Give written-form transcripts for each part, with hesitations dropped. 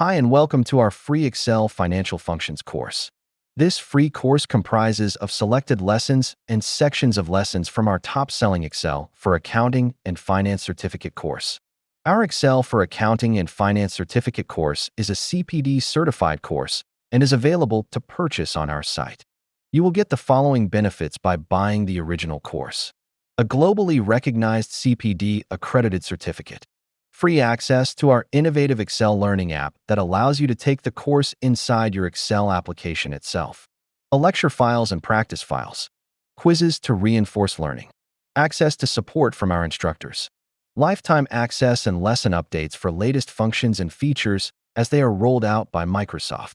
Hi and welcome to our free Excel Financial Functions course. This free course comprises of selected lessons and sections of lessons from our top-selling Excel for Accounting and Finance Certificate course. Our Excel for Accounting and Finance Certificate course is a CPD certified course and is available to purchase on our site. You will get the following benefits by buying the original course: a globally recognized CPD accredited certificate, free access to our innovative Excel learning app that allows you to take the course inside your Excel application itself, a lecture files and practice files, quizzes to reinforce learning, access to support from our instructors, lifetime access and lesson updates for latest functions and features as they are rolled out by Microsoft.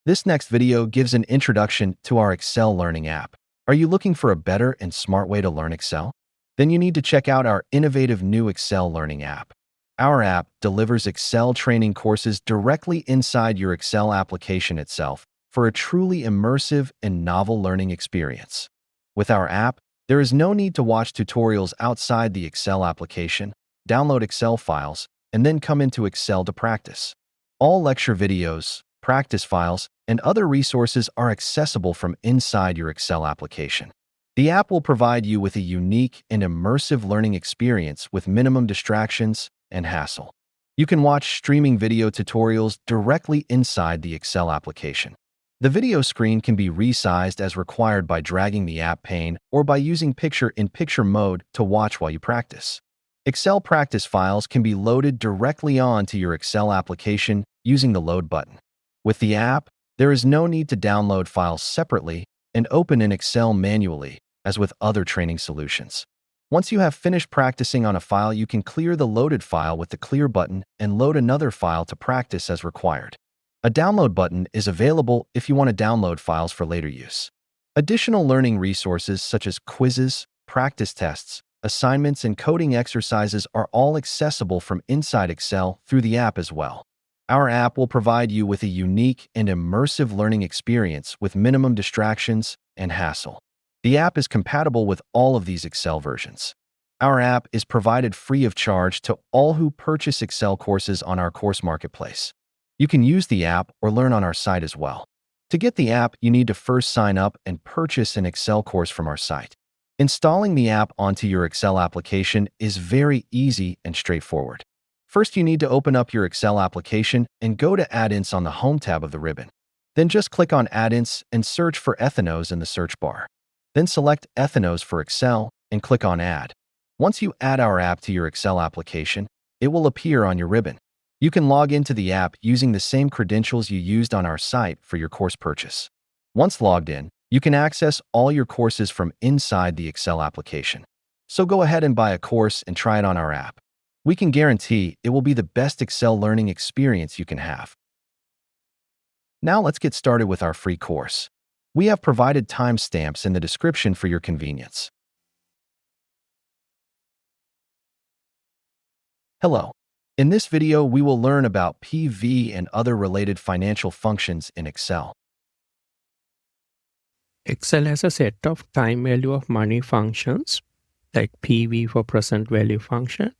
This next video gives an introduction to our Excel learning app. Are you looking for a better and smart way to learn Excel? Then you need to check out our innovative new Excel learning app. Our app delivers Excel training courses directly inside your Excel application itself for a truly immersive and novel learning experience. With our app, there is no need to watch tutorials outside the Excel application, download Excel files, and then come into Excel to practice. All lecture videos, practice files, and other resources are accessible from inside your Excel application. The app will provide you with a unique and immersive learning experience with minimum distractions and hassle. You can watch streaming video tutorials directly inside the Excel application. The video screen can be resized as required by dragging the app pane or by using picture-in-picture mode to watch while you practice. Excel practice files can be loaded directly onto your Excel application using the Load button. With the app, there is no need to download files separately and open in Excel manually, as with other training solutions. Once you have finished practicing on a file, you can clear the loaded file with the Clear button and load another file to practice as required. A Download button is available if you want to download files for later use. Additional learning resources such as quizzes, practice tests, assignments, and coding exercises are all accessible from inside Excel through the app as well. Our app will provide you with a unique and immersive learning experience with minimum distractions and hassle. The app is compatible with all of these Excel versions. Our app is provided free of charge to all who purchase Excel courses on our course marketplace. You can use the app or learn on our site as well. To get the app, you need to first sign up and purchase an Excel course from our site. Installing the app onto your Excel application is very easy and straightforward. First, you need to open up your Excel application and go to Add-ins on the Home tab of the ribbon. Then just click on Add-ins and search for Aethenos in the search bar. Then select Aethenos for Excel and click on Add. Once you add our app to your Excel application, it will appear on your ribbon. You can log into the app using the same credentials you used on our site for your course purchase. Once logged in, you can access all your courses from inside the Excel application. So go ahead and buy a course and try it on our app. We can guarantee it will be the best Excel learning experience you can have. Now let's get started with our free course. We have provided timestamps in the description for your convenience. Hello. In this video, we will learn about PV and other related financial functions in Excel. Excel has a set of time value of money functions like PV for present value function,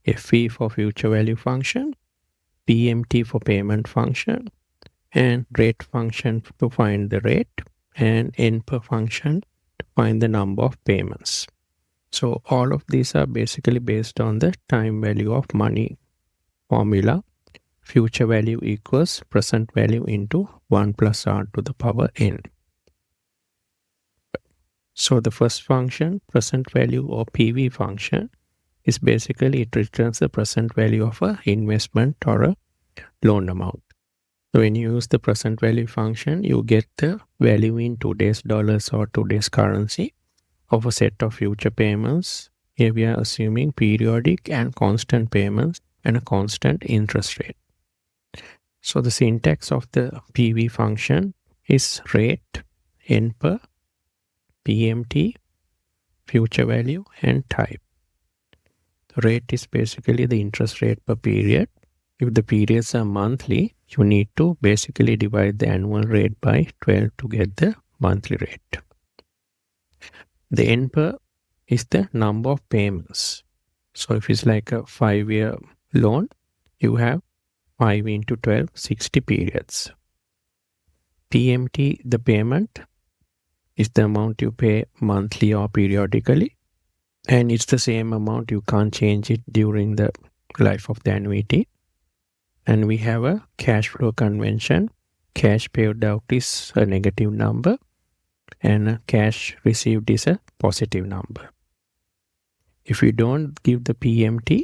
FV for future value function, PMT for payment function, and rate function to find the rate, and NPER function to find the number of payments. So all of these are basically based on the time value of money formula. Future value equals present value into 1 plus r to the power n. So the first function, present value or PV function, is basically it returns the present value of an investment or a loan amount. So when you use the present value function, you get the value in today's dollars or today's currency of a set of future payments. Here we are assuming periodic and constant payments and a constant interest rate. So the syntax of the PV function is rate, NPER, PMT, future value, and type. The rate is basically the interest rate per period. If the periods are monthly, you need to basically divide the annual rate by 12 to get the monthly rate. The NPER is the number of payments. So if it's like a 5-year loan, you have 5 into 12, 60 periods. PMT, the payment, is the amount you pay monthly or periodically. And it's the same amount, you can't change it during the life of the annuity. And we have a cash flow convention. Cash paid out is a negative number and cash received is a positive number. If we don't give the PMT,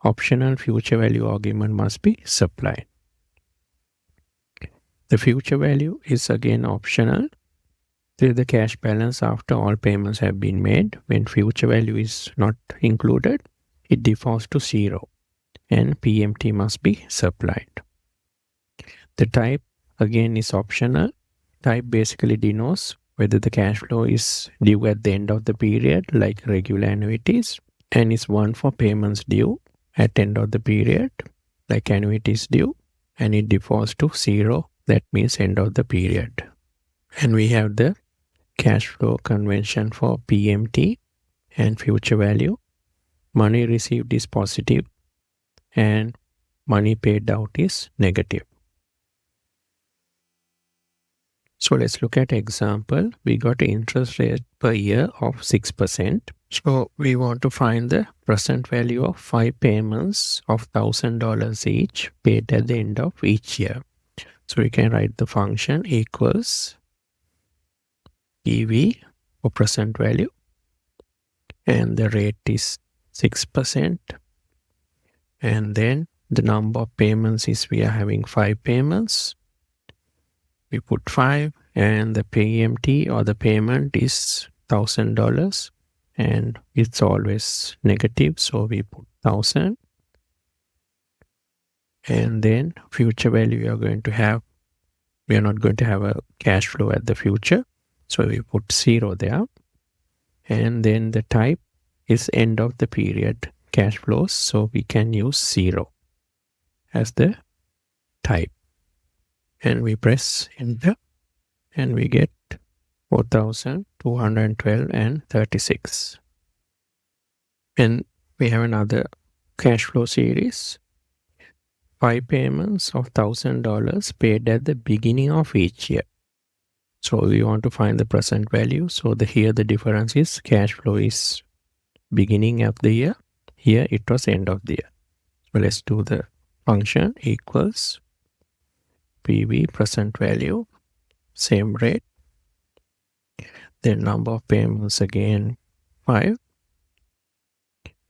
optional future value argument must be supplied. The future value is again optional. This is the cash balance after all payments have been made. When future value is not included, it defaults to 0 and PMT must be supplied. The type again is optional. Type basically denotes whether the cash flow is due at the end of the period like regular annuities, and is one for payments due at end of the period like annuities due, and it defaults to 0, that means end of the period. And we have the cash flow convention for PMT and future value. Money received is positive and money paid out is negative. So let's look at example. We got interest rate per year of 6%. So we want to find the present value of 5 payments of $1,000 each paid at the end of each year. So we can write the function equals EV for present value, and the rate is 6%. And then the number of payments is, we are having 5 payments. We put 5, and the PMT or the payment is $1,000, and it's always negative, so we put 1,000. And then future value we are going to have, we are not going to have a cash flow at the future, so we put 0 there. And then the type is end of the period cash flows, so we can use 0 as the type. And we press enter and we get 4,212 and 36. And we have another cash flow series. 5 payments of $1,000 paid at the beginning of each year. So we want to find the present value. So here the difference is cash flow is beginning of the year. Here it was end of the year. So let's do the function equals PV present value, same rate. Then number of payments again 5.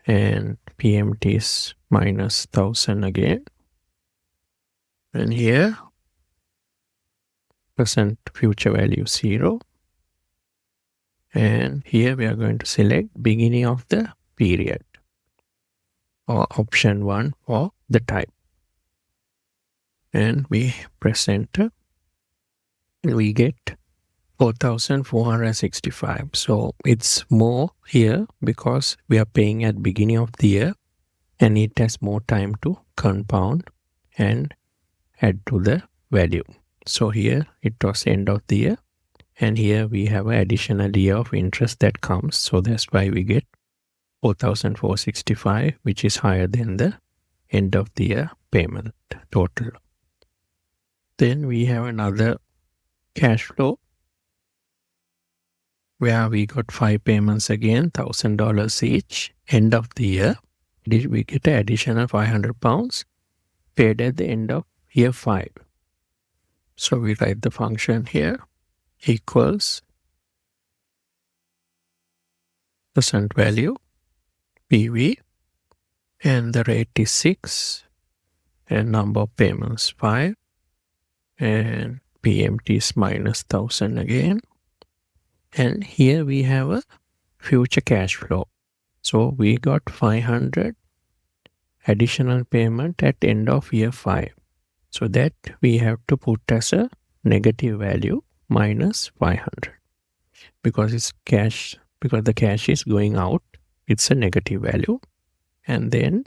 And PMT is minus 1,000 again. And here present future value 0. And here we are going to select beginning of the period, or option 1 for the type. And we press enter and we get 4,465. So it's more here because we are paying at beginning of the year and it has more time to compound and add to the value. So here it was end of the year, and here we have an additional year of interest that comes. So that's why we get 4,465, which is higher than the end of the year payment total. Then we have another cash flow where we got 5 payments again, $1,000 each, end of the year. We get an additional £500 paid at the end of year 5. So we write the function here equals present value, PV, and the rate is 6, and number of payments 5, and PMT is minus 1,000 again. And here we have a future cash flow. So we got 500 additional payment at end of year 5. So that we have to put as a negative value minus 500. Because it's cash, because the cash is going out, it's a negative value. And then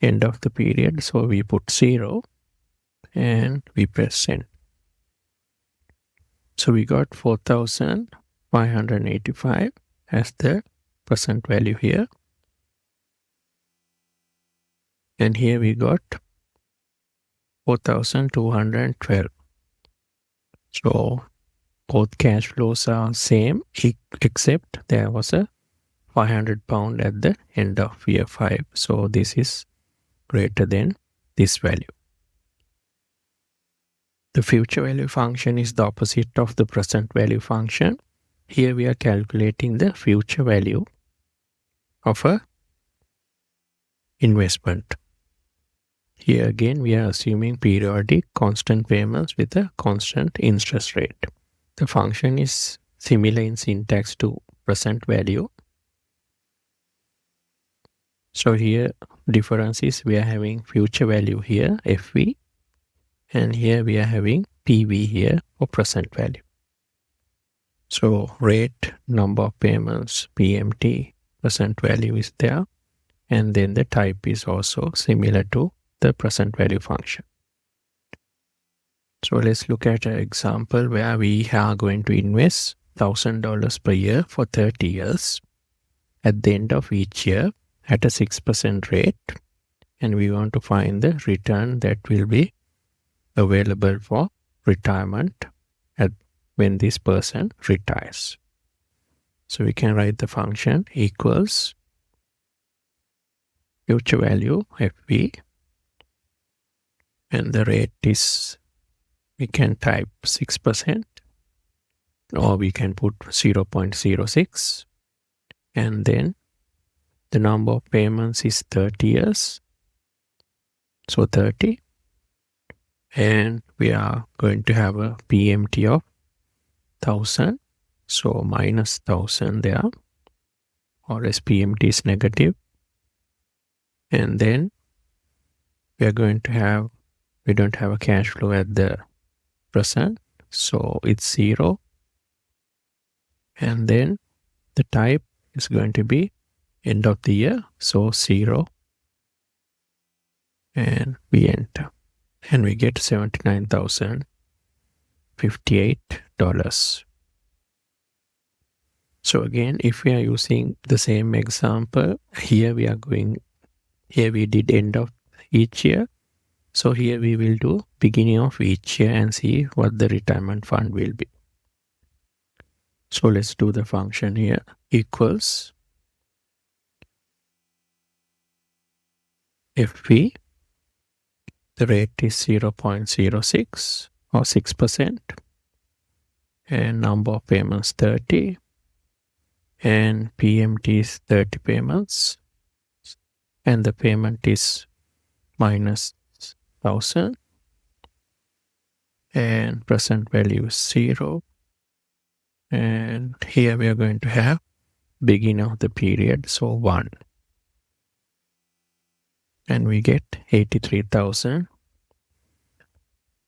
end of the period, so we put 0 and we press send. So we got 4,585 as the present value here. And here we got 4,212. So both cash flows are same except there was a £500 at the end of year 5. So this is greater than this value. The future value function is the opposite of the present value function. Here we are calculating the future value of a investment. Here again we are assuming periodic constant payments with a constant interest rate. The function is similar in syntax to present value. So here difference is we are having future value here, FV, and here we are having PV here for present value. So rate, number of payments, PMT, present value is there, and then the type is also similar to the present value function. So let's look at an example where we are going to invest $1,000 per year for 30 years at the end of each year at a 6% rate, and we want to find the return that will be available for retirement when this person retires. So we can write the function equals future value FV, and the rate is, we can type 6% or we can put 0.06, and then the number of payments is 30 years, so 30, and we are going to have a PMT of 1,000, so minus 1,000 there, or as PMT is negative, and then we are going to have, we don't have a cash flow at the present, so it's 0, and then the type is going to be end of the year, so 0, and we enter, and we get $79,058. So again, if we are using the same example, here we did end of each year, so here we will do beginning of each year and see what the retirement fund will be. So let's do the function here, equals FV, the rate is 0.06 or 6%, and number of payments 30, and PMT is 30 payments, and the payment is minus 1,000, and present value is 0, and here we are going to have beginning of the period, so 1, and we get 83,000,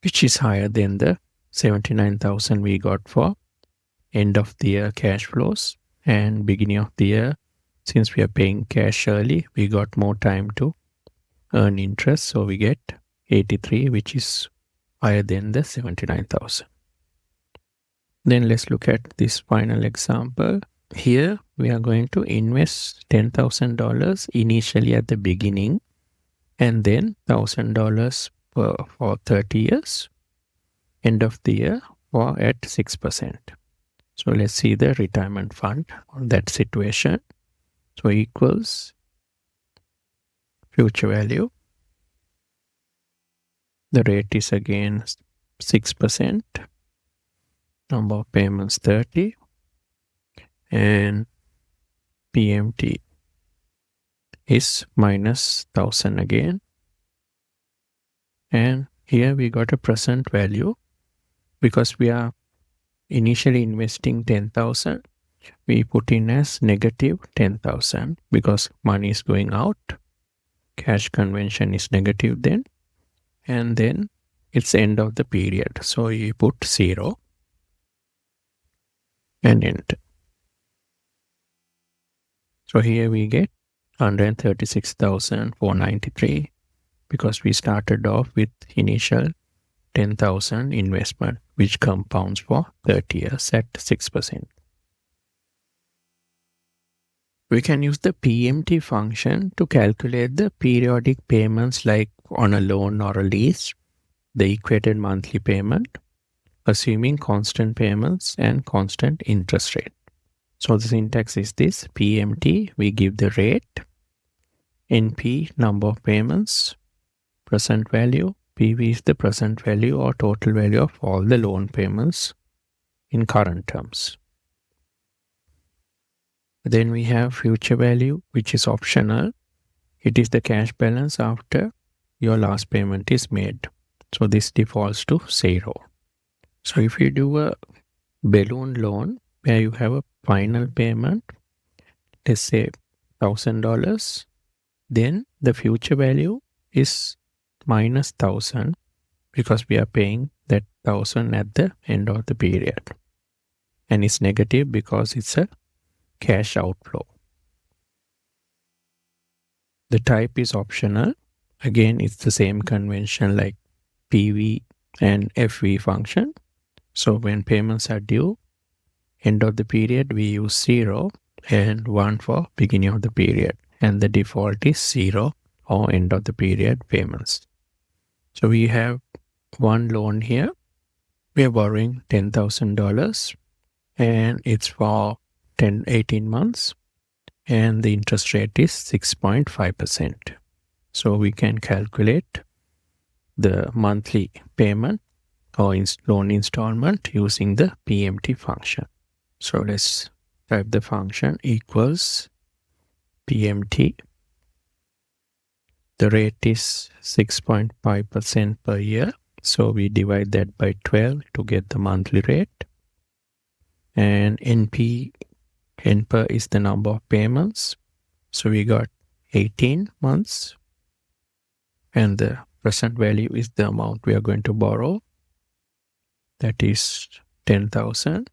which is higher than the 79,000 we got for end of the year cash flows, and beginning of the year, since we are paying cash early, we got more time to earn interest, so we get 83, which is higher than the 79,000. Then let's look at this final example. Here we are going to invest $10,000 initially at the beginning, and then $1,000 for 30 years, end of the year for at 6%. So let's see the retirement fund on that situation. So equals future value. The rate is again 6%, number of payments 30, and PMT is minus 1,000 again, and here we got a present value because we are initially investing 10,000, we put in as negative 10,000 because money is going out, cash convention is negative then, and then it's end of the period, so you put 0 and enter. So here we get 136,493 because we started off with initial 10,000 investment, which compounds for 30 years at 6%. We can use the PMT function to calculate the periodic payments like on a loan or a lease. the equated monthly payment, assuming constant payments and constant interest rate. So the syntax is this: PMT, we give the rate, NP, number of payments, present value, PV is the present value or total value of all the loan payments in current terms. Then we have future value, which is optional. It is the cash balance after your last payment is made. So this defaults to 0. So if you do a balloon loan where you have a final payment, let's say $1,000, then the future value is minus 1,000 because we are paying that 1,000 at the end of the period. And it's negative because it's a cash outflow. The type is optional. Again, it's the same convention like PV and FV function. So when payments are due, end of the period, we use 0 and 1 for beginning of the period. And the default is 0 or end of the period payments. So we have one loan here. We are borrowing $10,000 and it's for 18 months. And the interest rate is 6.5%. So we can calculate the monthly payment or loan installment using the PMT function. So let's type the function equals PMT. The rate is 6.5% per year. So we divide that by 12 to get the monthly rate. And NPER is the number of payments. So we got 18 months. And the present value is the amount we are going to borrow. That is 10,000.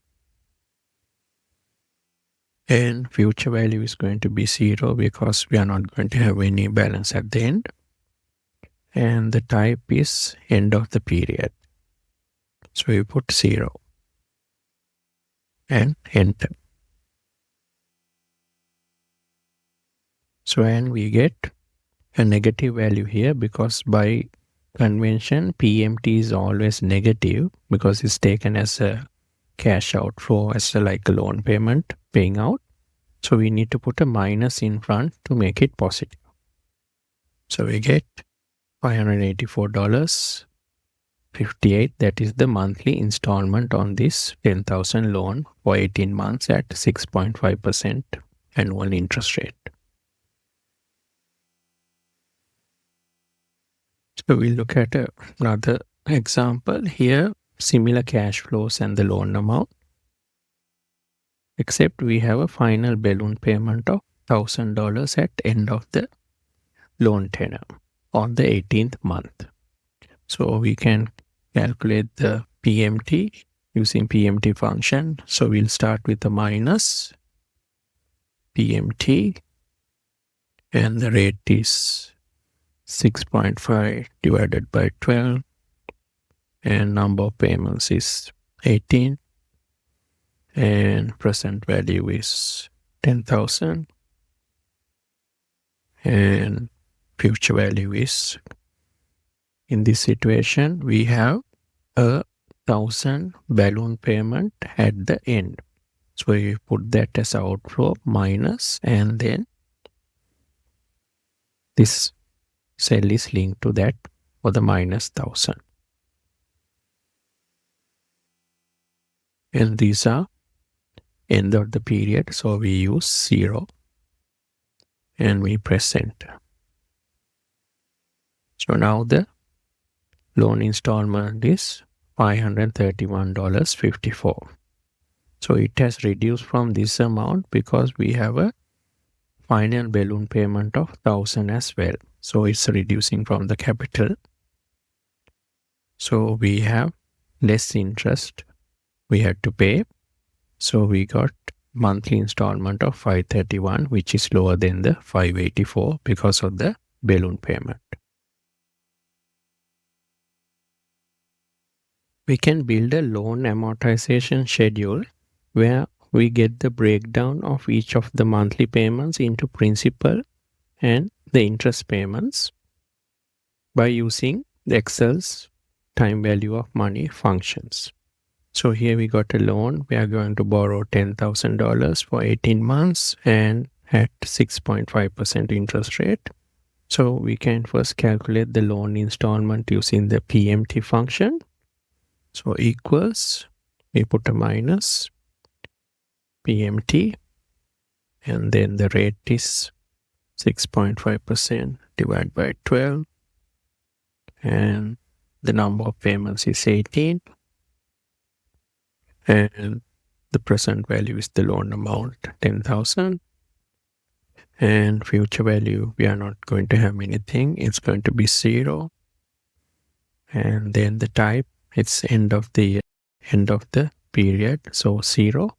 And future value is going to be 0 because we are not going to have any balance at the end. And the type is end of the period. So we put 0 and enter. So and we get a negative value here because by convention PMT is always negative because it's taken as a cash outflow, as like a loan payment paying out. So we need to put a minus in front to make it positive. So we get $584.58. That is the monthly installment on this 10,000 loan for 18 months at 6.5% annual interest rate. So we look at another example here, similar cash flows and the loan amount, except we have a final balloon payment of $1,000 at end of the loan tenor on the 18th month. So we can calculate the PMT using PMT function. So we'll start with the minus PMT and the rate is 6.5 divided by 12 and number of payments is 18 and present value is 10,000 and future value is, in this situation we have 1,000 balloon payment at the end. So we put that as outflow minus and then this cell is linked to that for the minus 1,000. And these are end of the period. So we use 0 and we press enter. So now the loan installment is $531.54. So it has reduced from this amount because we have a final balloon payment of 1,000 as well. So it's reducing from the capital. So we have less interest we had to pay. So we got monthly installment of 531, which is lower than the 584 because of the balloon payment. We can build a loan amortization schedule where we get the breakdown of each of the monthly payments into principal and the interest payments by using the Excel's time value of money functions. So here we got a loan. We are going to borrow $10,000 for 18 months and at 6.5% interest rate. So we can first calculate the loan installment using the PMT function. So equals, we put a minus PMT, and then the rate is 6.5% divided by 12, and the number of payments is 18, and the present value is the loan amount 10,000, and future value we are not going to have anything, it's going to be 0, and then the type, it's end of the period, so 0.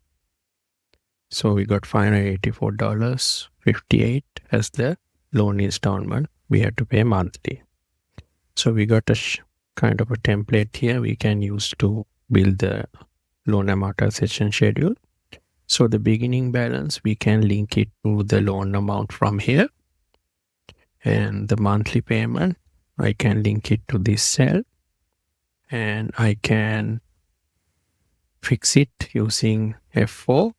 So we got $584.58 as the loan installment we have to pay monthly. So we got a kind of a template here we can use to build the loan amortization schedule. So the beginning balance, we can link it to the loan amount from here. And the monthly payment, I can link it to this cell. And I can fix it using F4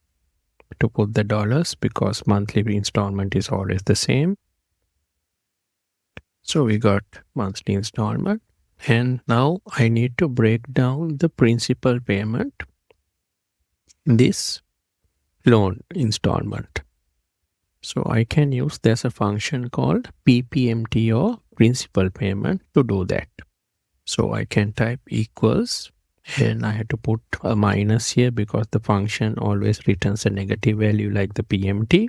to put the dollars because monthly installment is always the same. So we got monthly installment. And now I need to break down the principal payment in this loan installment. So I can use, there's a function called PPMT or principal payment to do that. So I can type equals, and I had to put a minus here because the function always returns a negative value like the PMT.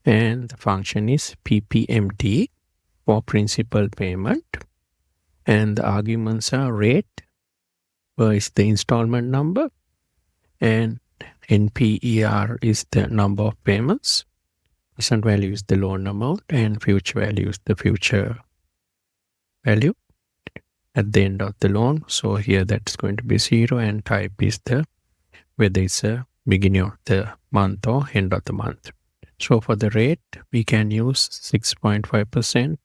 And the function is PPMT for principal payment. And the arguments are rate, where is the installment number, and NPER is the number of payments, present value is the loan amount, and future value is the future value at the end of the loan. So here that's going to be 0, and type is the whether it's a beginning of the month or end of the month. So for the rate, we can use 6.5%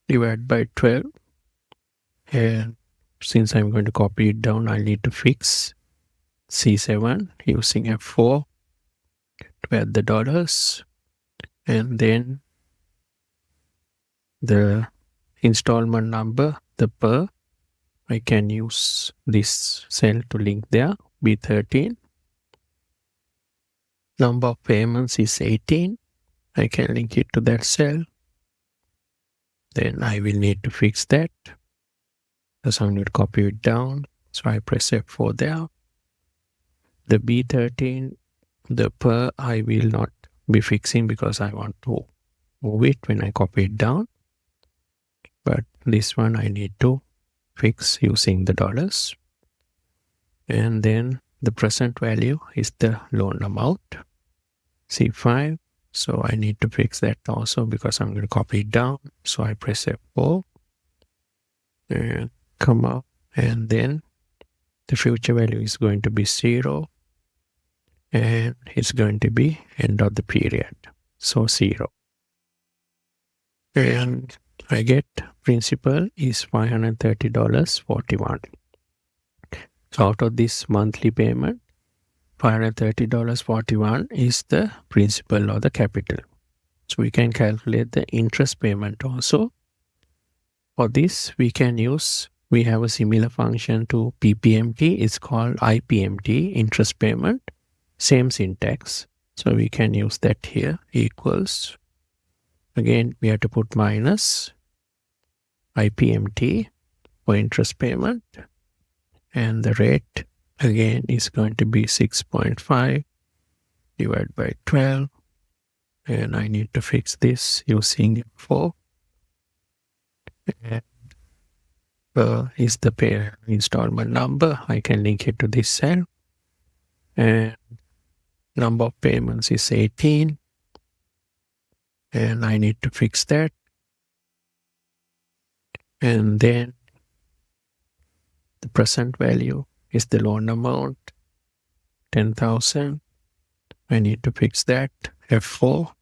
divided by 12. And since I'm going to copy it down, I need to fix C7 using F4 to add the dollars, and then the installment number, the per, I can use this cell to link there, B13. Number of payments is 18. I can link it to that cell. Then I will need to fix that. So I'm going to copy it down. So I press F4 there. The B13, the per, I will not be fixing because I want to move it when I copy it down. But this one I need to fix using the dollars. And then the present value is the loan amount, C5. So I need to fix that also because I'm going to copy it down. So I press F4 and come up, and then the future value is going to be 0, and it's going to be end of the period, so 0. And I get principal is $530.41. So out of this monthly payment, $530.41 is the principal or the capital. So we can calculate the interest payment also. For this, we have a similar function to PPMT. It's called IPMT, interest payment. Same syntax. So we can use that here, equals. Again, we have to put minus IPMT for interest payment. And the rate, again, is going to be 6.5 divided by 12. And I need to fix this using 4. And is the pay installment number. I can link it to this cell. And number of payments is 18. And I need to fix that. And then the present value is the loan amount, 10,000. I need to fix that, F4.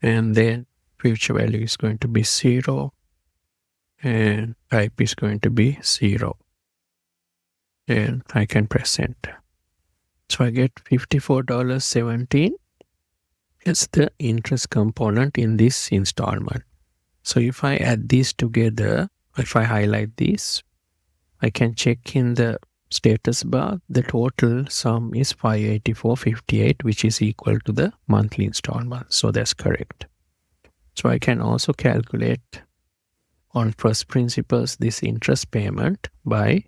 And then future value is going to be 0. and type is going to be 0. And I can press enter. So I get $54.17 as the interest component in this installment. So if I add these together, if I highlight this, I can check in the status bar, the total sum is $584.58, which is equal to the monthly installment. So that's correct. So I can also calculate on first principles this interest payment by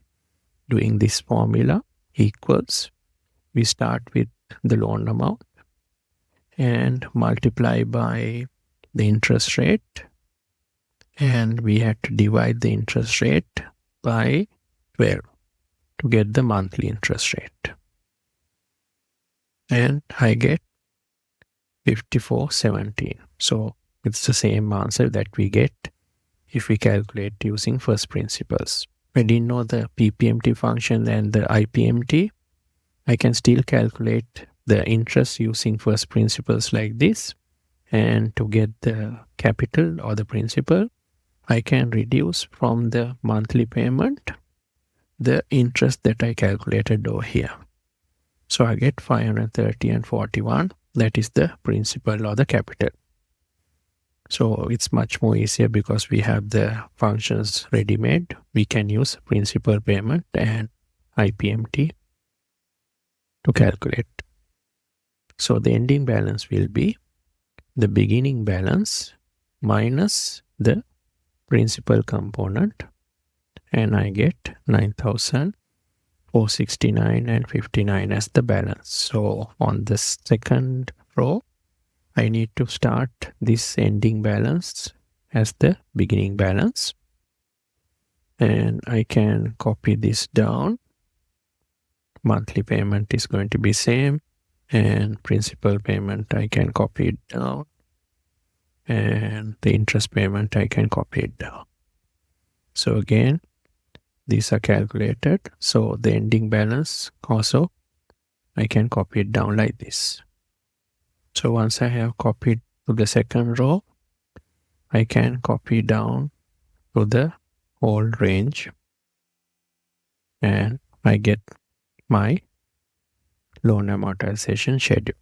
doing this formula equals, we start with the loan amount and multiply by the interest rate, and we had to divide the interest rate by 12 to get the monthly interest rate. And I get 54.17. So it's the same answer that we get if we calculate using first principles. If I didn't know the PPMT function and the IPMT, I can still calculate the interest using first principles like this. And to get the capital or the principal, I can reduce from the monthly payment the interest that I calculated over here. So I get 530 and 41. That is the principal or the capital. So it's much more easier because we have the functions ready-made. We can use principal payment and IPMT to calculate. So the ending balance will be the beginning balance minus the principal component, and I get 9,469 and 59 as the balance. So on the second row, I need to start this ending balance as the beginning balance, and I can copy this down. Monthly payment is going to be same, and principal payment I can copy it down, and the interest payment I can copy it down. So again, these are calculated. So the ending balance also I can copy it down like this. So once I have copied to the second row, I can copy down to the whole range, and I get my loan amortization schedule.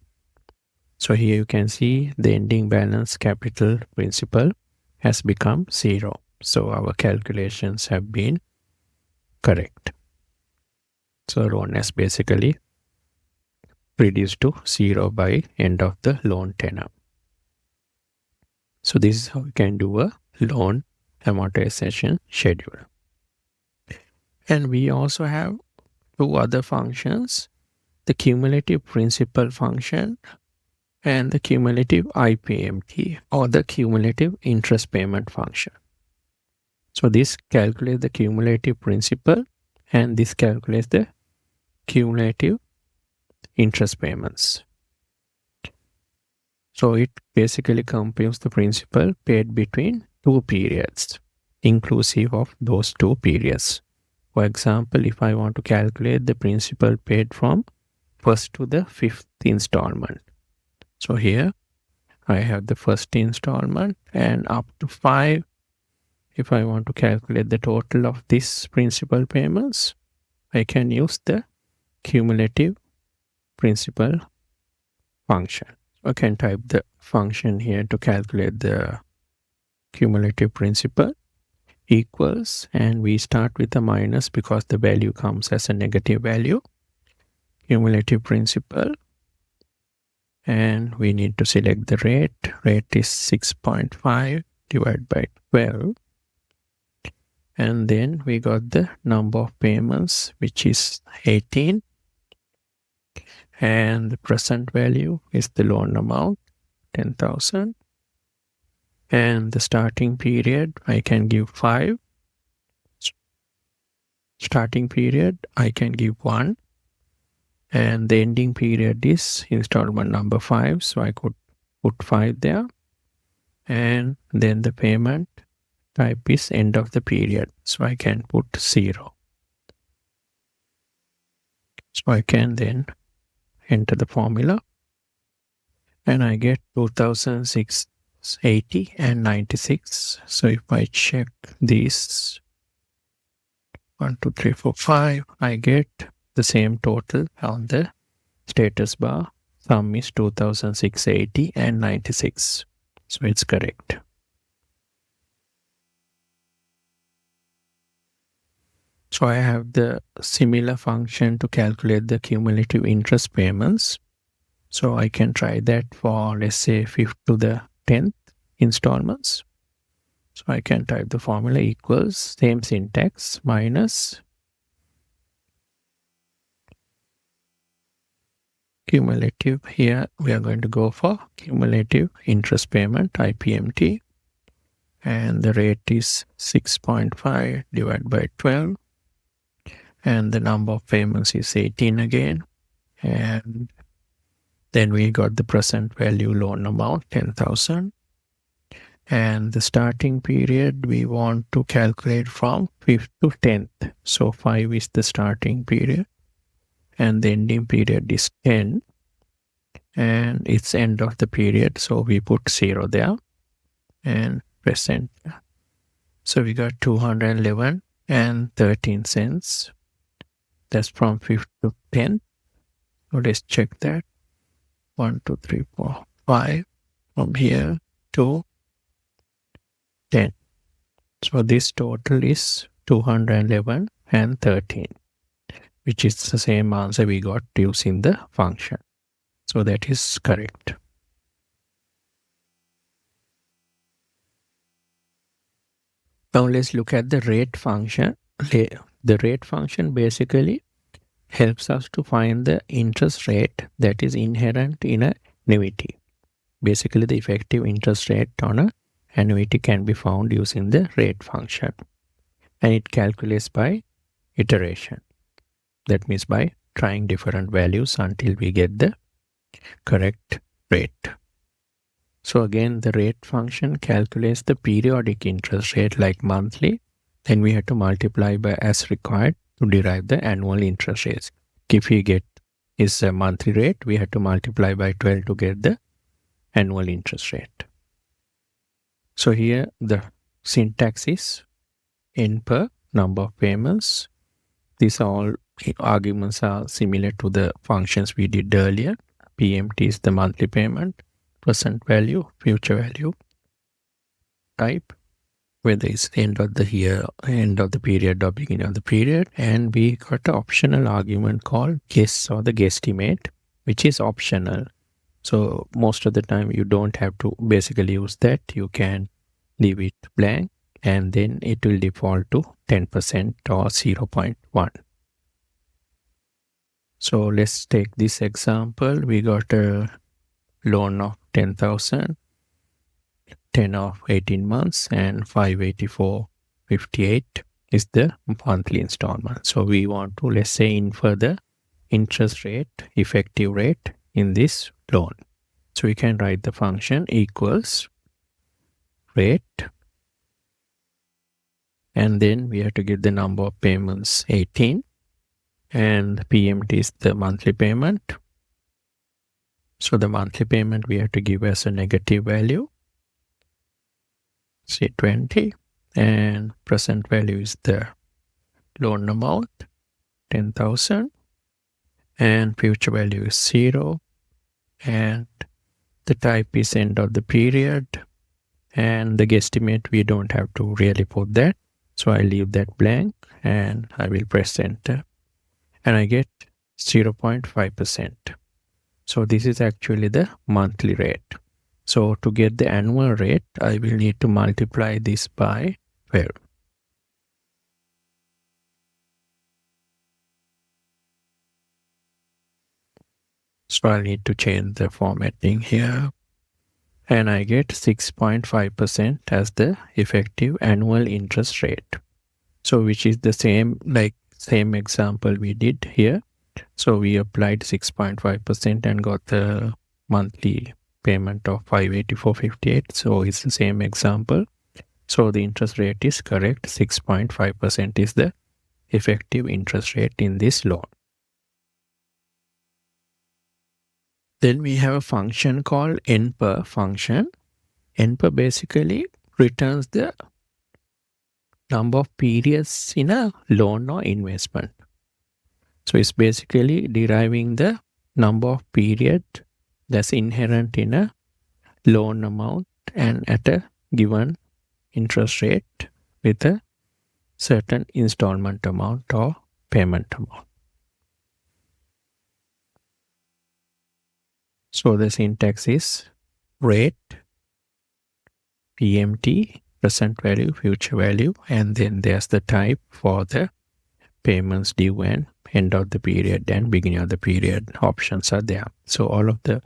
So here you can see the ending balance capital principal has become 0. So our calculations have been correct. So loan has basically reduced to 0 by end of the loan tenure. So this is how we can do a loan amortization schedule. And we also have two other functions, the cumulative principal function and the cumulative IPMT, or the cumulative interest payment function. So this calculates the cumulative principal and this calculates the cumulative interest payments. So it basically computes the principal paid between two periods, inclusive of those two periods. For example, if I want to calculate the principal paid from first to the fifth installment. So here I have the first installment and up to 5. If I want to calculate the total of this principal payments, I can use the cumulative principal function. I can type the function here to calculate the cumulative principal equals, and we start with a minus because the value comes as a negative value, cumulative principal, and we need to select the rate. Rate is 6.5 divided by 12. And then we got the number of payments, which is 18. And the present value is the loan amount, 10,000. And the starting period, I can give 5. Starting period, I can give 1. And the ending period is installment number 5. So I could put 5 there. And then the payment type is end of the period. So I can put 0. So I can then enter the formula and I get 2006 80 and 96. So if I check these 1, 2, 3, 4, 5, I get the same total on the status bar. Sum is 2680 and 96. So it's correct. So I have the similar function to calculate the cumulative interest payments. So I can try that for, let's say, 5th to the 10th installments. So I can type the formula equals same syntax minus cumulative. Here we are going to go for cumulative interest payment, IPMT. And the rate is 6.5 divided by 12. And the number of payments is 18 again. And then we got the present value loan amount, 10,000. And the starting period, we want to calculate from 5th to 10th. So 5 is the starting period. And the ending period is 10. And it's end of the period. So we put 0 there. And present. So we got 211 and 13 cents. That's from 5th to 10th. So let's check that. 1, 2, 3, 4, 5. From here to 10. So this total is 211 and 13, which is the same answer we got using the function. So that is correct. Now let's look at the rate function. The rate function basically helps us to find the interest rate that is inherent in an annuity. Basically, the effective interest rate on an annuity can be found using the rate function. And it calculates by iteration. That means by trying different values until we get the correct rate. So again, the rate function calculates the periodic interest rate like monthly. Then we have to multiply by as required to derive the annual interest rates. If we get is a monthly rate, we have to multiply by 12 to get the annual interest rate. So here the syntax is NPER, number of payments. These are all arguments are similar to the functions we did earlier. PMT is the monthly payment, present value, future value, type, whether it's the end of the year, end of the period, or beginning of the period. And we got an optional argument called guess or the guesstimate, which is optional. So most of the time you don't have to basically use that. You can leave it blank and then it will default to 10% or 0.1. So let's take this example. We got a loan of 10,000. 10 of 18 months and 584.58 is the monthly installment. So we want to, let's say, infer the interest rate, effective rate in this loan. So we can write the function equals rate, and then we have to give the number of payments 18, and PMT is the monthly payment. So the monthly payment we have to give as a negative value, say 20, and present value is the loan amount 10,000, and future value is 0, and the type is end of the period, and the guesstimate we don't have to really put that, so I leave that blank and I will press enter and I get 0.5%. So this is actually the monthly rate. So to get the annual rate, I will need to multiply this by 12. So I need to change the formatting here. And I get 6.5% as the effective annual interest rate. So which is the same example we did here. So we applied 6.5% and got the monthly payment of 584.58. So it's the same example. So the interest rate is correct. 6.5% is the effective interest rate in this loan. Then we have a function called NPER function. NPER basically returns the number of periods in a loan or investment. So it's basically deriving the number of period that's inherent in a loan amount and at a given interest rate with a certain installment amount or payment amount. So the syntax is rate, PMT, present value, future value, and then there's the type for the payments due and end of the period and beginning of the period options are there. So all of the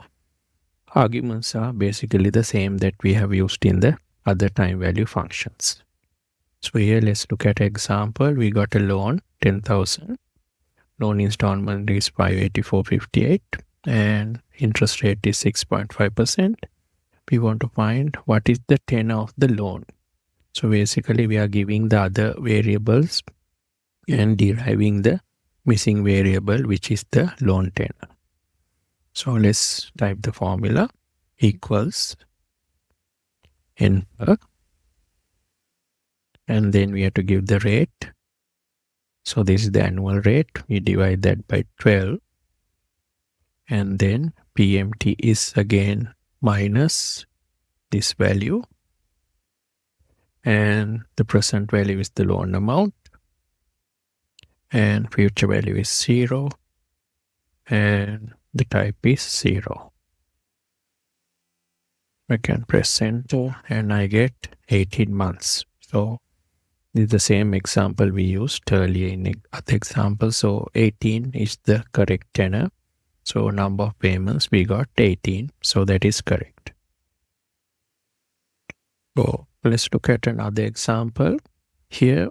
arguments are basically the same that we have used in the other time value functions. So here let's look at an example. We got a loan, 10,000. Loan installment is 584.58 and interest rate is 6.5%. We want to find what is the tenor of the loan. So basically we are giving the other variables and deriving the missing variable, which is the loan tenor. So let's type the formula equals NPER, and then we have to give the rate. So this is the annual rate. We divide that by 12, and then PMT is again minus this value, and the present value is the loan amount, and future value is 0, and the type is 0. I can press enter and I get 18 months. So this is the same example we used earlier in other example. So 18 is the correct tenor. So number of payments we got 18. So that is correct. So let's look at another example. Here,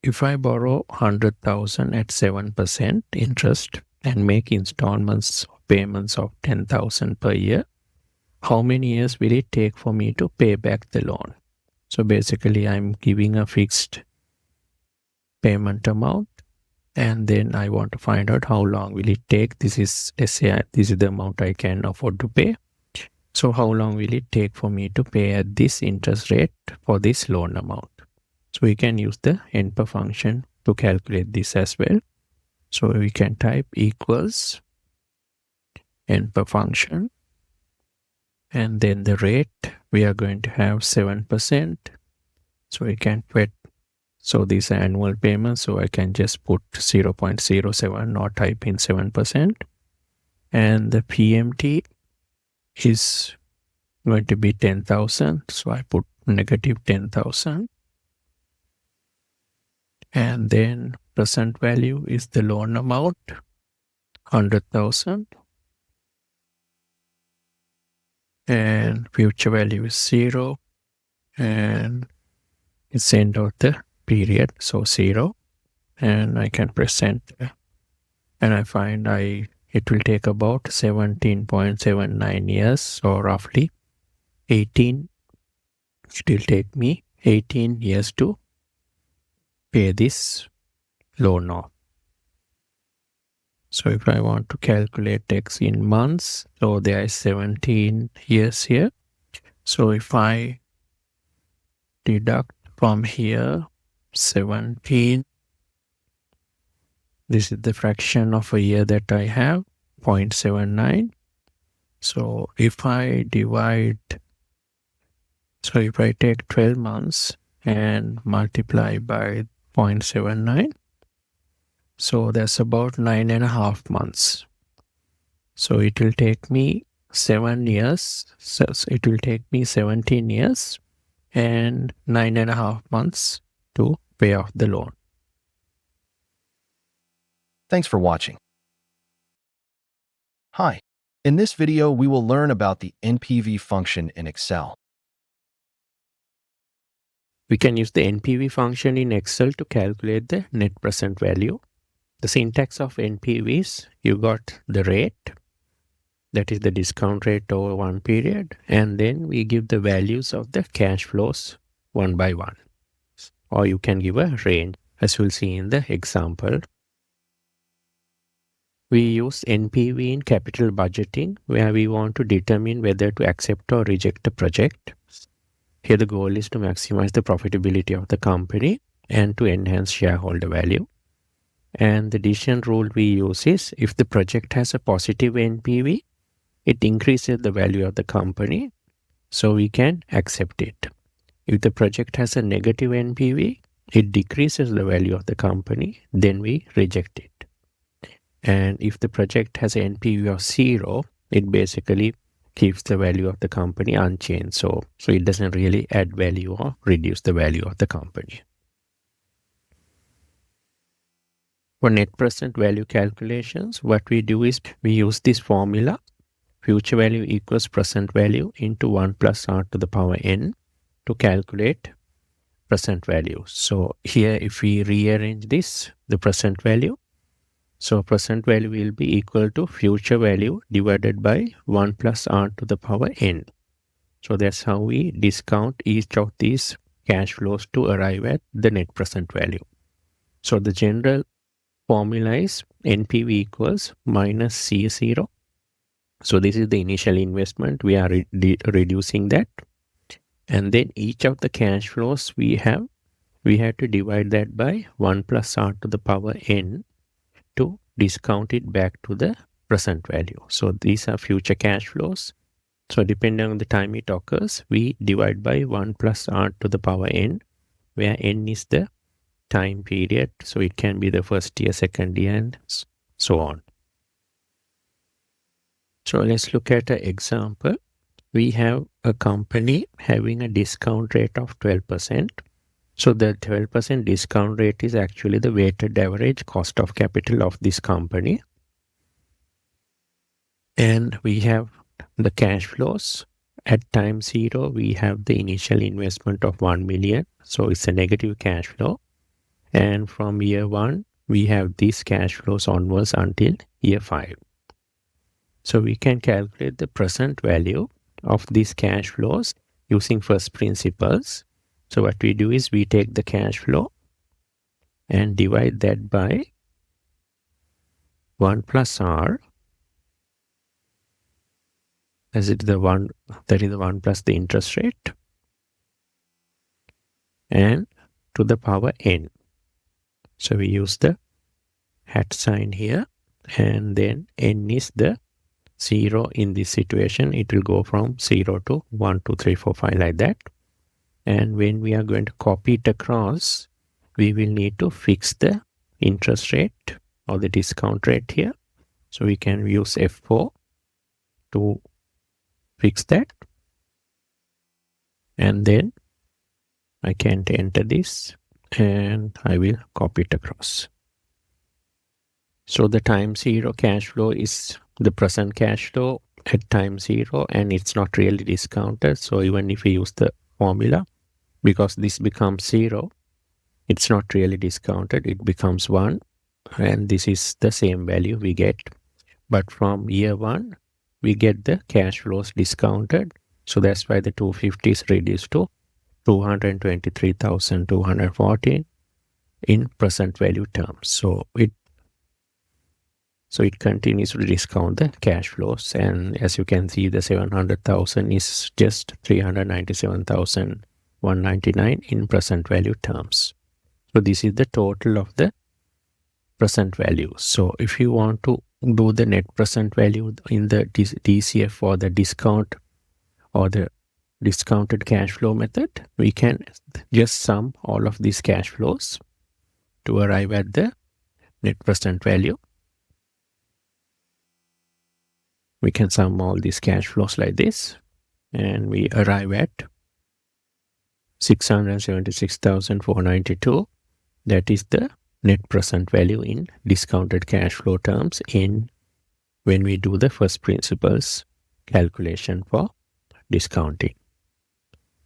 if I borrow 100,000 at 7% interest and make installments of payments of 10,000 per year, how many years will it take for me to pay back the loan? So basically I'm giving a fixed payment amount and then I want to find out how long will it take. This is, let's say this is the amount I can afford to pay. So how long will it take for me to pay at this interest rate for this loan amount? So we can use the NPER function to calculate this as well. So we can type equals NPER function, and then the rate we are going to have 7%. So we can put, so these are annual payments, so I can just put 0.07 or type in 7%. And the PMT is going to be 10,000, so I put negative 10,000. And then present value is the loan amount, 100,000. And future value is 0. And it's end of the period, so 0. And I can press enter. And I find it will take about 17.79 years, or roughly 18. It will take me 18 years to pay this loan off. So if I want to calculate X in months, so there is 17 years here. So if I deduct from here 17, this is the fraction of a year that I have, 0.79. So if I divide, so if I take 12 months and multiply by 0.79, so that's about 9.5 months. So it will take me 7 years. So it will take me 17 years and 9.5 months to pay off the loan. Thanks for watching. Hi. In this video, we will learn about the NPV function in Excel. We can use the NPV function in Excel to calculate the net present value. The syntax of NPV is you got the rate, that is the discount rate over one period, and then we give the values of the cash flows one by one. Or you can give a range, as we'll see in the example. we use NPV in capital budgeting, where we want to determine whether to accept or reject a project. Here the goal is to maximize the profitability of the company and to enhance shareholder value. And the decision rule we use is, if the project has a positive NPV, it increases the value of the company, so we can accept it. If the project has a negative NPV, it decreases the value of the company, then we reject it. And if the project has an NPV of 0, it basically keeps the value of the company unchanged. So it doesn't really add value or reduce the value of the company. For net present value calculations, what we do is we use this formula, future value equals present value into 1 plus r to the power n, to calculate present value. So here, if we rearrange this, the present value, so present value will be equal to future value divided by 1 plus r to the power n. So that's how we discount each of these cash flows to arrive at the net present value. So the general formula is NPV equals minus C0. So this is the initial investment. We are reducing that. And then each of the cash flows we have to divide that by 1 plus r to the power n to discount it back to the present value. So these are future cash flows. So depending on the time it occurs, we divide by 1 plus r to the power n, where n is the time period. So it can be the first year, second year, and so on. So let's look at an example. We have a company having a discount rate of 12%. So the 12% discount rate is actually the weighted average cost of capital of this company. And we have the cash flows. At time 0, we have the initial investment of 1 million. So it's a negative cash flow. And from year 1, we have these cash flows onwards until year 5. So we can calculate the present value of these cash flows using first principles. So what we do is we take the cash flow and divide that by 1 plus r, as it is the 1, that is the 1 plus the interest rate, and to the power n. So we use the hat sign here, and then n is the 0 in this situation. It will go from 0 to 1, 2, 3, 4, 5 like that. And when we are going to copy it across, we will need to fix the interest rate or the discount rate here. So we can use F4 to fix that. And then I can enter this and I will copy it across. So the time 0 cash flow is the present cash flow at time 0, and it's not really discounted. So even if we use the formula, because this becomes 0, it's not really discounted. It becomes 1, and this is the same value we get. But from year 1, we get the cash flows discounted. So that's why the 250 is reduced to 223,214 in present value terms. So it continues to discount the cash flows. And as you can see, the 700,000 is just 397,199 in present value terms. So this is the total of the present value. So if you want to do the net present value in the DCF or the discount or the discounted cash flow method, we can just sum all of these cash flows to arrive at the net present value. We can sum all these cash flows like this, and we arrive at 676,492. That is the net present value in discounted cash flow terms when we do the first principles calculation for discounting.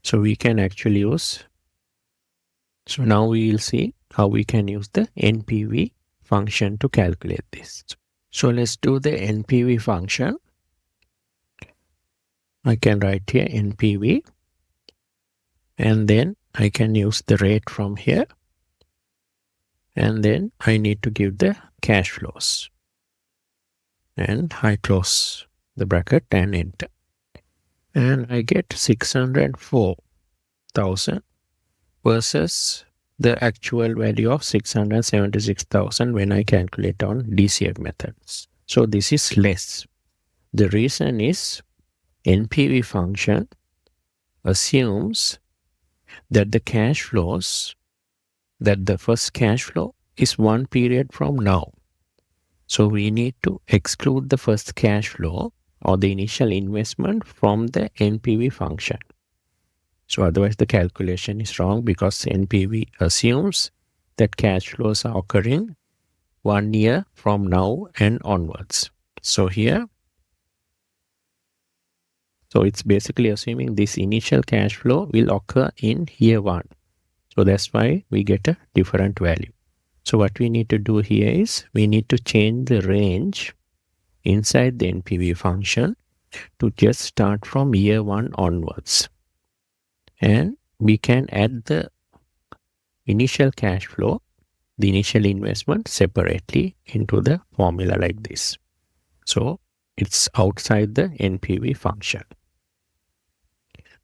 So we can actually use, so now we will see how we can use the NPV function to calculate this. So let's do the NPV function. I can write here NPV, and then I can use the rate from here, and then I need to give the cash flows. and I close the bracket and enter. And I get 604,000 versus the actual value of 676,000 when I calculate on DCF methods. So this is less. The reason is NPV function assumes that the cash flows, that the first cash flow is one period from now. So we need to exclude the first cash flow or the initial investment from the NPV function. So otherwise the calculation is wrong because NPV assumes that cash flows are occurring 1 year from now and onwards. So here, so it's basically assuming this initial cash flow will occur in year 1. So that's why we get a different value. So what we need to do here is we need to change the range inside the NPV function to just start from year 1 onwards. And we can add the initial cash flow, the initial investment separately into the formula like this. So it's outside the NPV function.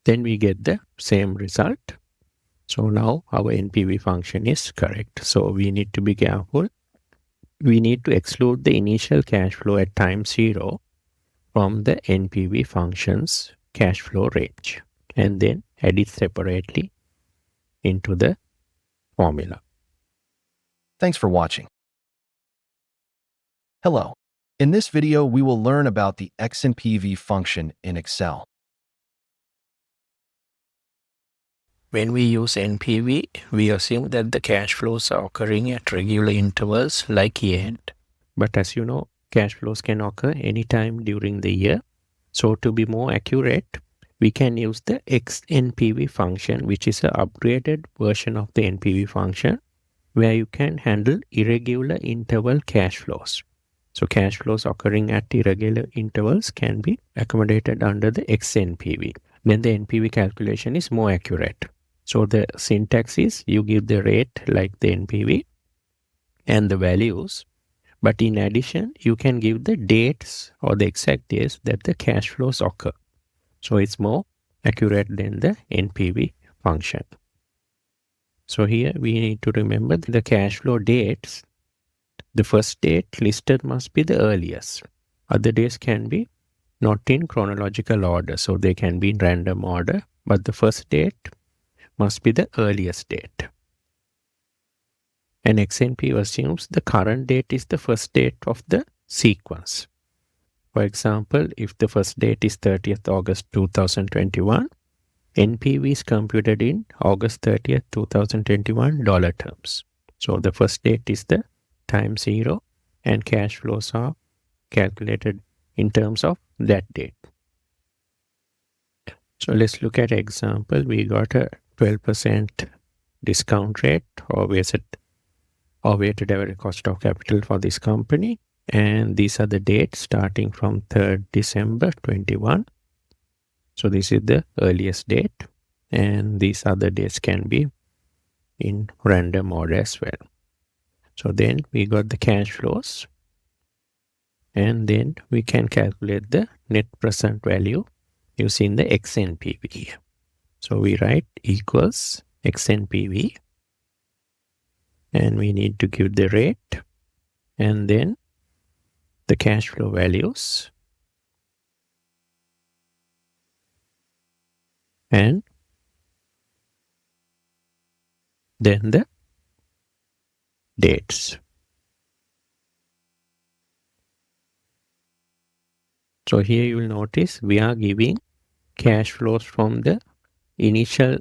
Then we get the same result. So now our NPV function is correct. So we need to be careful. We need to exclude the initial cash flow at time 0 from the NPV function's cash flow range and then add it separately into the formula. Thanks for watching. Hello. In this video, we will learn about the XNPV function in Excel. When we use NPV, we assume that the cash flows are occurring at regular intervals like year-end. But as you know, cash flows can occur anytime during the year. So to be more accurate, we can use the XNPV function, which is an upgraded version of the NPV function, where you can handle irregular interval cash flows. So cash flows occurring at irregular intervals can be accommodated under the XNPV. Then the NPV calculation is more accurate. So the syntax is you give the rate like the NPV and the values, but in addition, you can give the dates or the exact days that the cash flows occur. So it's more accurate than the NPV function. So here we need to remember the cash flow dates. The first date listed must be the earliest. Other days can be not in chronological order, so they can be in random order, but the first date must be the earliest date. And XNP assumes the current date is the first date of the sequence. For example, if the first date is 30th August 2021, NPV is computed in August 30th, 2021 dollar terms. So the first date is the time 0 and cash flows are calculated in terms of that date. So let's look at example. We got a 12% discount rate or weighted average cost of capital for this company. And these are the dates starting from 3rd December 21. So this is the earliest date. And these other dates can be in random order as well. So then we got the cash flows. And then we can calculate the net present value using the XNPV. So we write equals XNPV. And we need to give the rate and then the cash flow values and then the dates. So here you will notice we are giving cash flows from the initial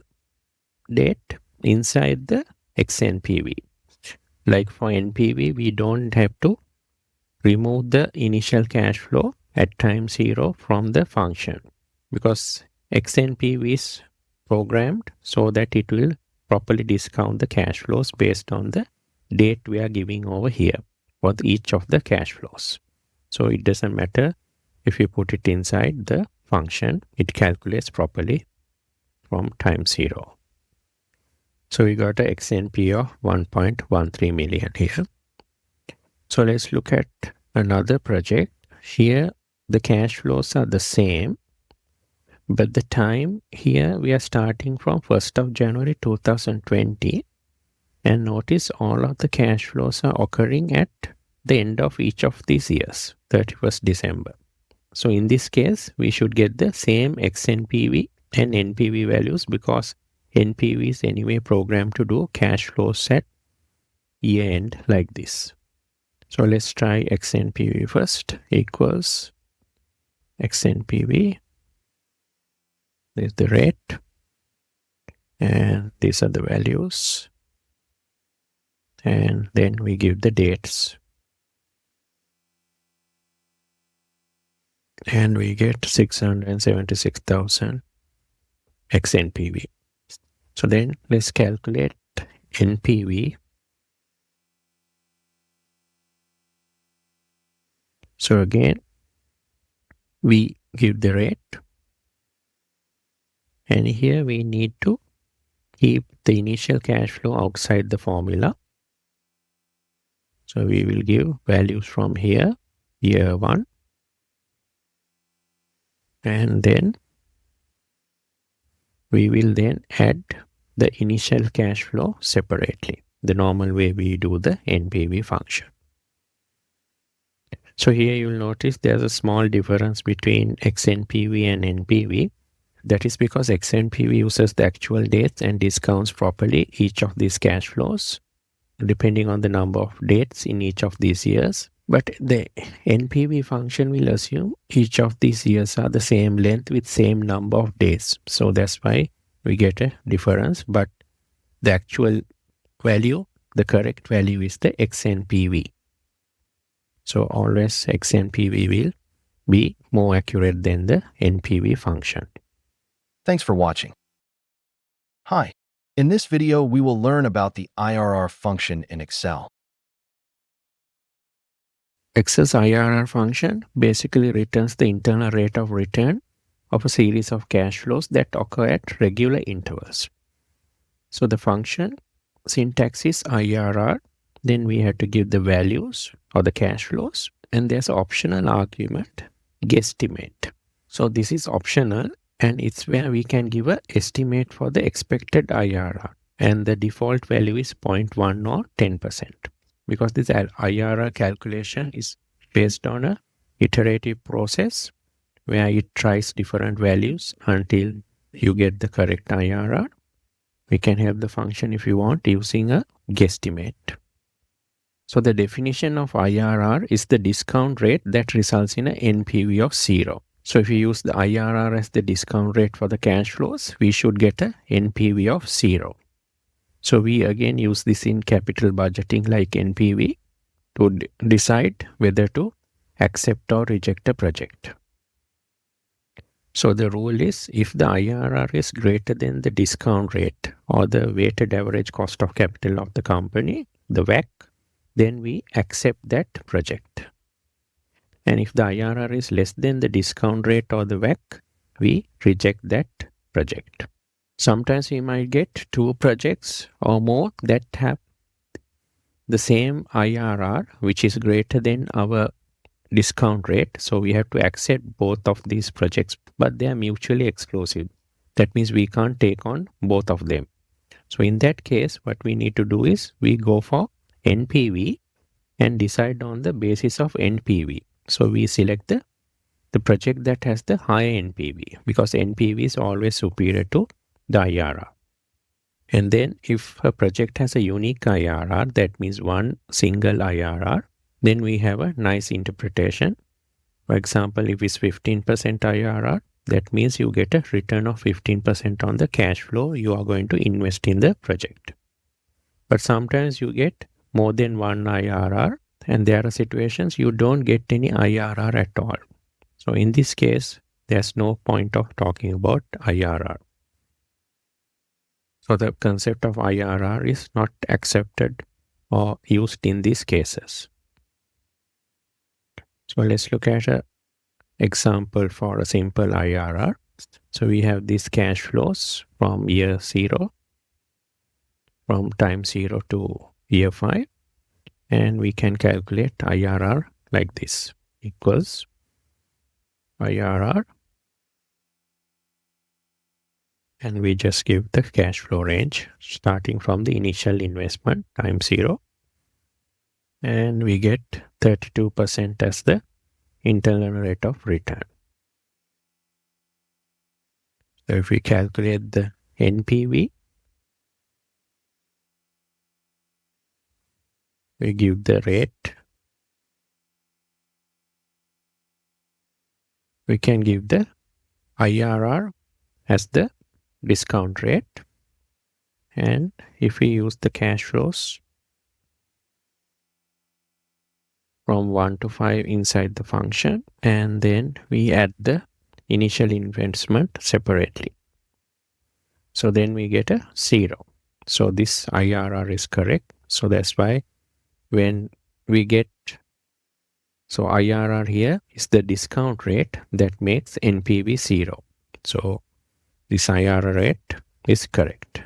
date inside the XNPV. Like for NPV, we don't have to remove the initial cash flow at time 0 from the function because XNPV is programmed so that it will properly discount the cash flows based on the date we are giving over here for each of the cash flows. So it doesn't matter if you put it inside the function, it calculates properly from time 0. So we got a XNP of 1.13 million here. So let's look at another project here the cash flows are the same, but the time here we are starting from 1st of January 2020, and notice all of the cash flows are occurring at the end of each of these years, 31st December. So in this case, we should get the same XNPV and NPV values because NPV is anyway programmed to do cash flows at year end like this. So let's try XNPV first, equals XNPV. There's the rate, and these are the values. And then we give the dates. And we get 676,000 XNPV. So then let's calculate NPV. So again, we give the rate. And here we need to keep the initial cash flow outside the formula. So we will give values from here, year 1. And then we will then add the initial cash flow separately, the normal way we do the NPV function. So here you will notice there's a small difference between XNPV and NPV. That is because XNPV uses the actual dates and discounts properly each of these cash flows, depending on the number of dates in each of these years. But the NPV function will assume each of these years are the same length with same number of days. So that's why we get a difference. But the actual value, the correct value is the XNPV. So always XNPV will be more accurate than the NPV function. Thanks for watching. Hi. In this video, we will learn about the IRR function in Excel. Excel's IRR function basically returns the internal rate of return of a series of cash flows that occur at regular intervals. So the function syntax is IRR, then we have to give the values or the cash flows, and there's an optional argument, guesstimate. So this is optional, and it's where we can give an estimate for the expected IRR, and the default value is 0.1 or 10%. Because this IRR calculation is based on an iterative process where it tries different values until you get the correct IRR. We can have the function if you want using a guesstimate. So the definition of IRR is the discount rate that results in an NPV of 0. So if you use the IRR as the discount rate for the cash flows, we should get an NPV of 0. So we again use this in capital budgeting like NPV to decide whether to accept or reject a project. So the rule is if the IRR is greater than the discount rate or the weighted average cost of capital of the company, the WACC, then we accept that project. And if the IRR is less than the discount rate or the WACC, we reject that project. Sometimes we might get 2 projects or more that have the same IRR, which is greater than our discount rate. So we have to accept both of these projects, but they are mutually exclusive. That means we can't take on both of them. So in that case, what we need to do is we go for NPV and decide on the basis of NPV. So we select the project that has the higher NPV because NPV is always superior to the IRR. And then if a project has a unique IRR, that means one single IRR, then we have a nice interpretation. For example, if it's 15% IRR, that means you get a return of 15% on the cash flow you are going to invest in the project. But sometimes you get more than one IRR, and there are situations you don't get any IRR at all. So in this case, there's no point of talking about IRR. So the concept of IRR is not accepted or used in these cases. So let's look at an example for a simple IRR. So we have these cash flows from year 0, from time 0 to year 5, and we can calculate IRR like this, equals IRR, and we just give the cash flow range starting from the initial investment times 0, and we get 32% as the internal rate of return. So if we calculate the NPV, we give the rate, we can give the IRR as the discount rate, and if we use the cash flows from 1 to 5 inside the function, and then we add the initial investment separately. So then we get a 0. So this IRR is correct. So that's why when we get, so IRR here is the discount rate that makes NPV 0. So this IRR rate is correct.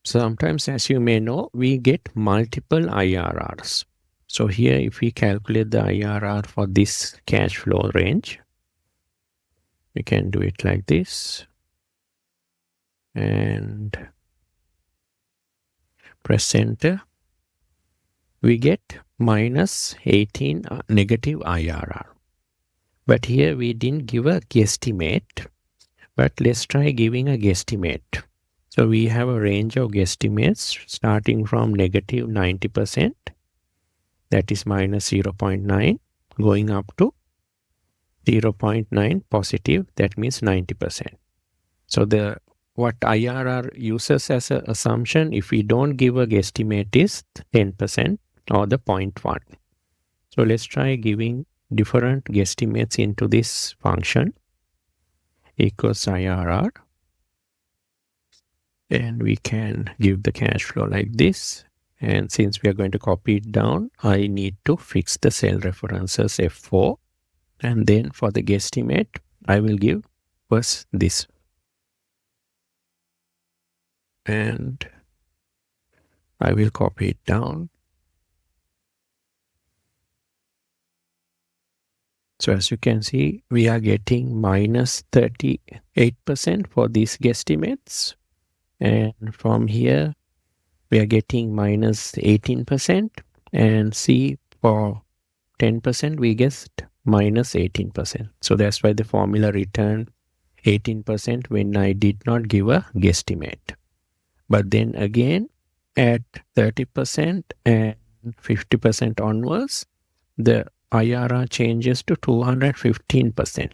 Sometimes, as you may know, we get multiple IRRs. So here, if we calculate the IRR for this cash flow range, we can do it like this and press enter. We get minus 18 negative IRR. But here we didn't give a guesstimate, but let's try giving a guesstimate. So we have a range of guesstimates starting from negative 90%, that is minus 0.9, going up to 0.9 positive, that means 90%. So what IRR uses as an assumption, if we don't give a guesstimate, is 10% or the 0.1. So let's try giving different guesstimates into this function equals IRR, and we can give the cash flow like this. And since we are going to copy it down, I need to fix the cell references F4, and then for the guesstimate I will give first this, and I will copy it down. So as you can see, we are getting minus 38% for these guesstimates, and from here we are getting minus 18%, and see for 10% we guessed minus 18%. So that's why the formula returned 18% when I did not give a guesstimate. But then again at 30% and 50% onwards, the IRR changes to 215%.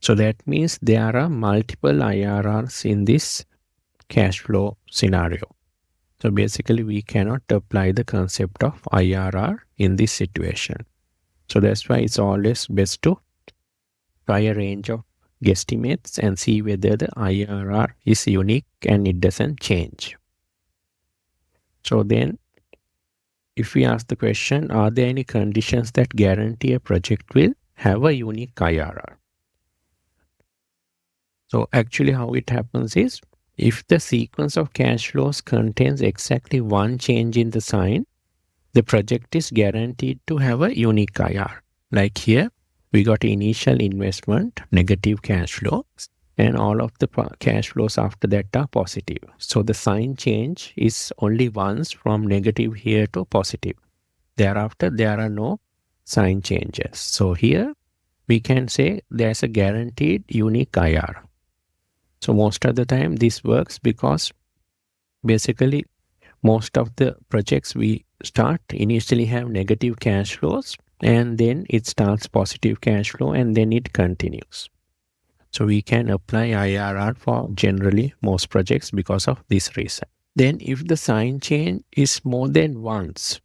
So that means there are multiple IRRs in this cash flow scenario. So basically we cannot apply the concept of IRR in this situation. So that's why it's always best to try a range of guesstimates and see whether the IRR is unique and it doesn't change. So then if we ask the question, are there any conditions that guarantee a project will have a unique IRR? So actually how it happens is, if the sequence of cash flows contains exactly one change in the sign, the project is guaranteed to have a unique IRR. Like here, we got initial investment, negative cash flows, and all of the cash flows after that are positive. So the sign change is only once from negative here to positive. Thereafter, there are no sign changes. So here, we can say there's a guaranteed unique IRR. So most of the time this works because basically most of the projects we start initially have negative cash flows, and then it starts positive cash flow, and then it continues. So we can apply IRR for generally most projects because of this reason. Then if the sign change is more than once,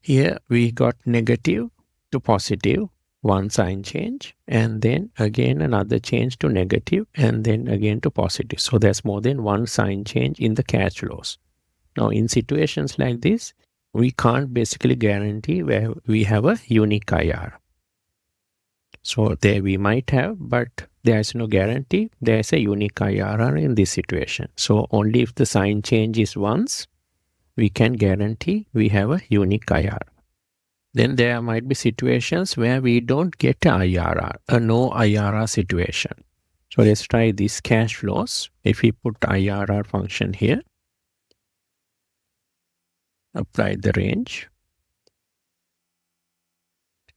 here we got negative to positive, one sign change, and then again another change to negative, and then again to positive. So there's more than one sign change in the cash flows. Now in situations like this, we can't basically guarantee where we have a unique IRR. So there we might have, but there is no guarantee there is a unique IRR in this situation. So only if the sign change is once, we can guarantee we have a unique IRR. Then there might be situations where we don't get a IRR, a no IRR situation. So let's try these cash flows. If we put IRR function here, apply the range,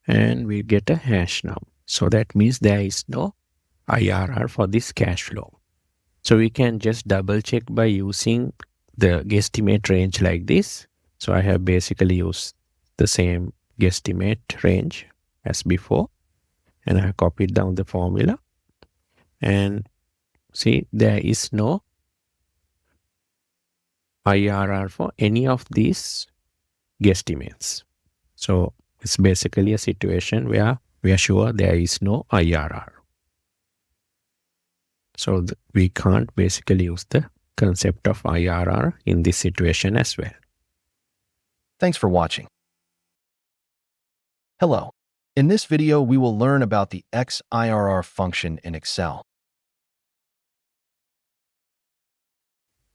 and we get a hash now. So that means there is no IRR for this cash flow. So we can just double check by using the guesstimate range like this. So I have basically used the same guesstimate range as before, and I have copied down the formula, and see there is no IRR for any of these guesstimates. So it's basically a situation where we are sure there is no IRR. So we can't basically use the concept of IRR in this situation as well. Thanks for watching. Hello. In this video, we will learn about the XIRR function in Excel.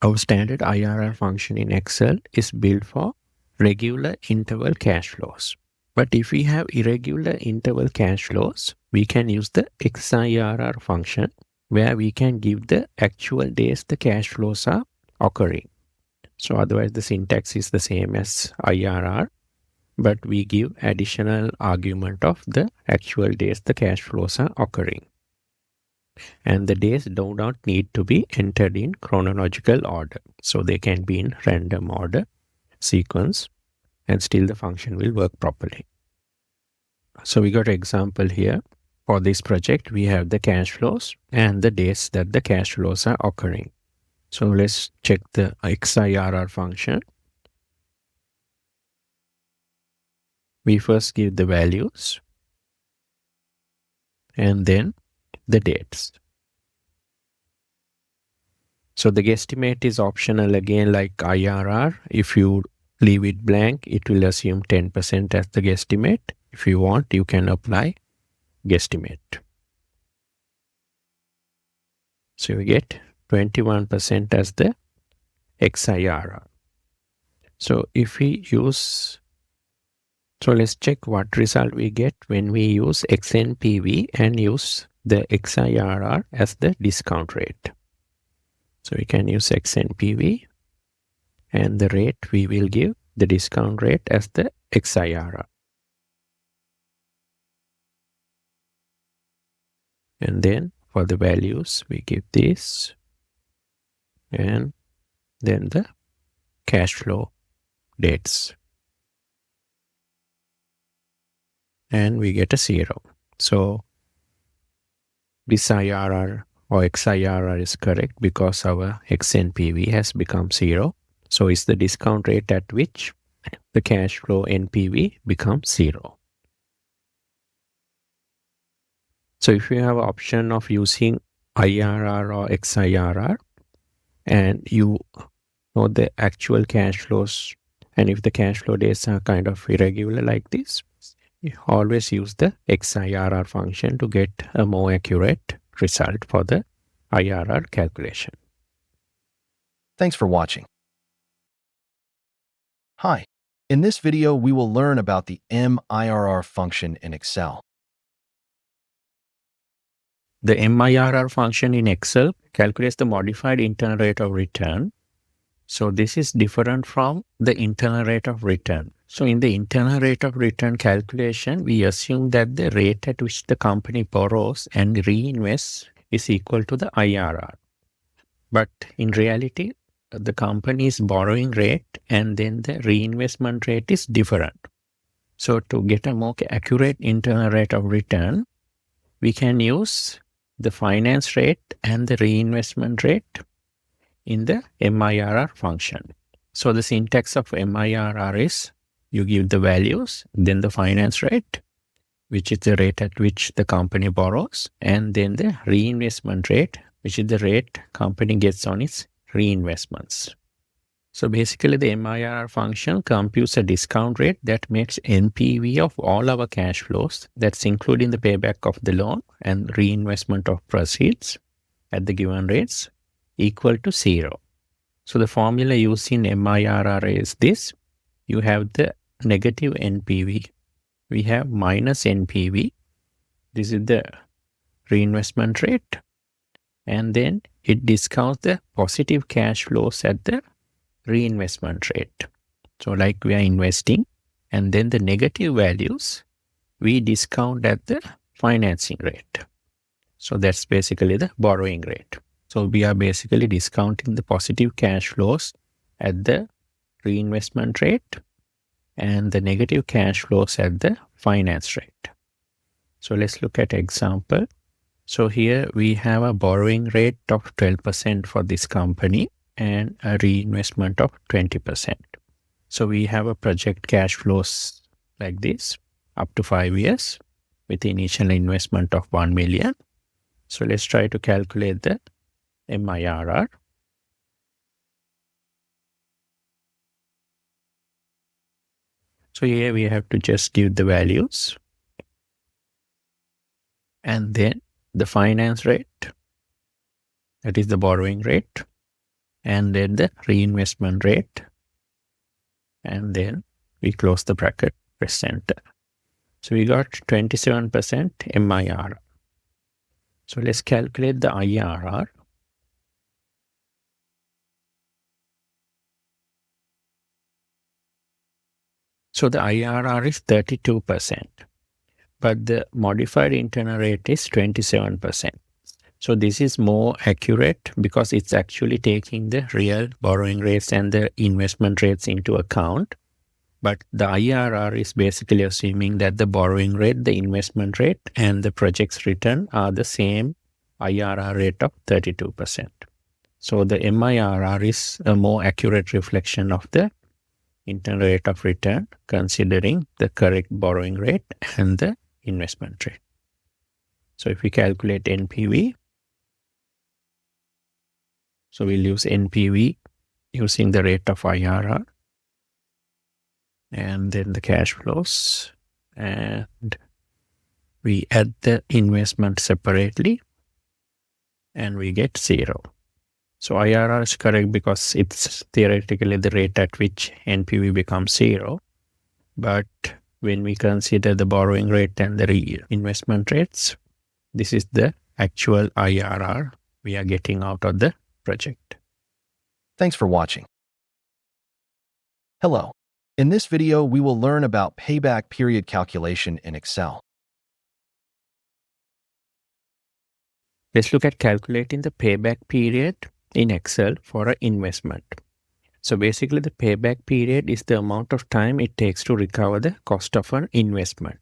Our standard IRR function in Excel is built for regular interval cash flows. But if we have irregular interval cash flows, we can use the XIRR function, where we can give the actual days the cash flows are occurring. So otherwise the syntax is the same as IRR, but we give additional argument of the actual days the cash flows are occurring. And the days do not need to be entered in chronological order. So they can be in random order, sequence, and still the function will work properly. So we got an example here. For this project, we have the cash flows and the days that the cash flows are occurring. So let's check the XIRR function. We first give the values and then the dates. So the guesstimate is optional again, like IRR. If you leave it blank, it will assume 10% as the guesstimate. If you want, you can apply guesstimate. So we get 21% as the XIRR. So if we use, so let's check what result we get when we use XNPV and use the XIRR as the discount rate. So we can use XNPV, and the rate we will give the discount rate as the XIRR. And then for the values, we give this, and then the cash flow dates. And we get a 0. So this IRR or XIRR is correct because our XNPV has become 0. So it's the discount rate at which the cash flow NPV becomes 0. So if you have an option of using IRR or XIRR, and you know the actual cash flows, and if the cash flow days are kind of irregular like this, you always use the XIRR function to get a more accurate result for the IRR calculation. Thanks for watching. Hi. In this video, we will learn about the MIRR function in Excel. The MIRR function in Excel calculates the modified internal rate of return. So this is different from the internal rate of return. So in the internal rate of return calculation, we assume that the rate at which the company borrows and reinvests is equal to the IRR. But in reality, the company's borrowing rate and then the reinvestment rate is different. So to get a more accurate internal rate of return, we can use the finance rate and the reinvestment rate in the MIRR function. So the syntax of MIRR is you give the values, then the finance rate, which is the rate at which the company borrows, and then the reinvestment rate, which is the rate company gets on its reinvestments. So basically the MIRR function computes a discount rate that makes NPV of all our cash flows, that's including the payback of the loan and reinvestment of proceeds at the given rates, equal to 0. So the formula used in MIRR is this. You have the negative NPV we have minus NPV. This is the reinvestment rate. And then it discounts the positive cash flows at the reinvestment rate. So like we are investing, and then the negative values we discount at the financing rate. So that's basically the borrowing rate. So we are basically discounting the positive cash flows at the reinvestment rate and the negative cash flows at the finance rate. So let's look at example. So here we have a borrowing rate of 12% for this company and a reinvestment of 20%. So we have a project cash flows like this up to 5 years with initial investment of 1 million. So let's try to calculate the MIRR. So here we have to just give the values and then the finance rate, that is the borrowing rate, and then the reinvestment rate, and then we close the bracket, press enter. So we got 27% MIRR. So let's calculate the IRR. So the IRR is 32%, but the modified internal rate is 27%. So this is more accurate because it's actually taking the real borrowing rates and the investment rates into account. But the IRR is basically assuming that the borrowing rate, the investment rate, and the project's return are the same IRR rate of 32%. So the MIRR is a more accurate reflection of the internal rate of return, considering the correct borrowing rate and the investment rate. So if we calculate NPV, so we'll use NPV using the rate of IRR and then the cash flows, and we add the investment separately and we get 0. So IRR is correct because it's theoretically the rate at which NPV becomes 0. But when we consider the borrowing rate and the investment rates, this is the actual IRR we are getting out of the project. Thanks for watching. Hello. In this video, we will learn about payback period calculation in Excel. Let's look at calculating the payback period in Excel for an investment. So basically the payback period is the amount of time it takes to recover the cost of an investment.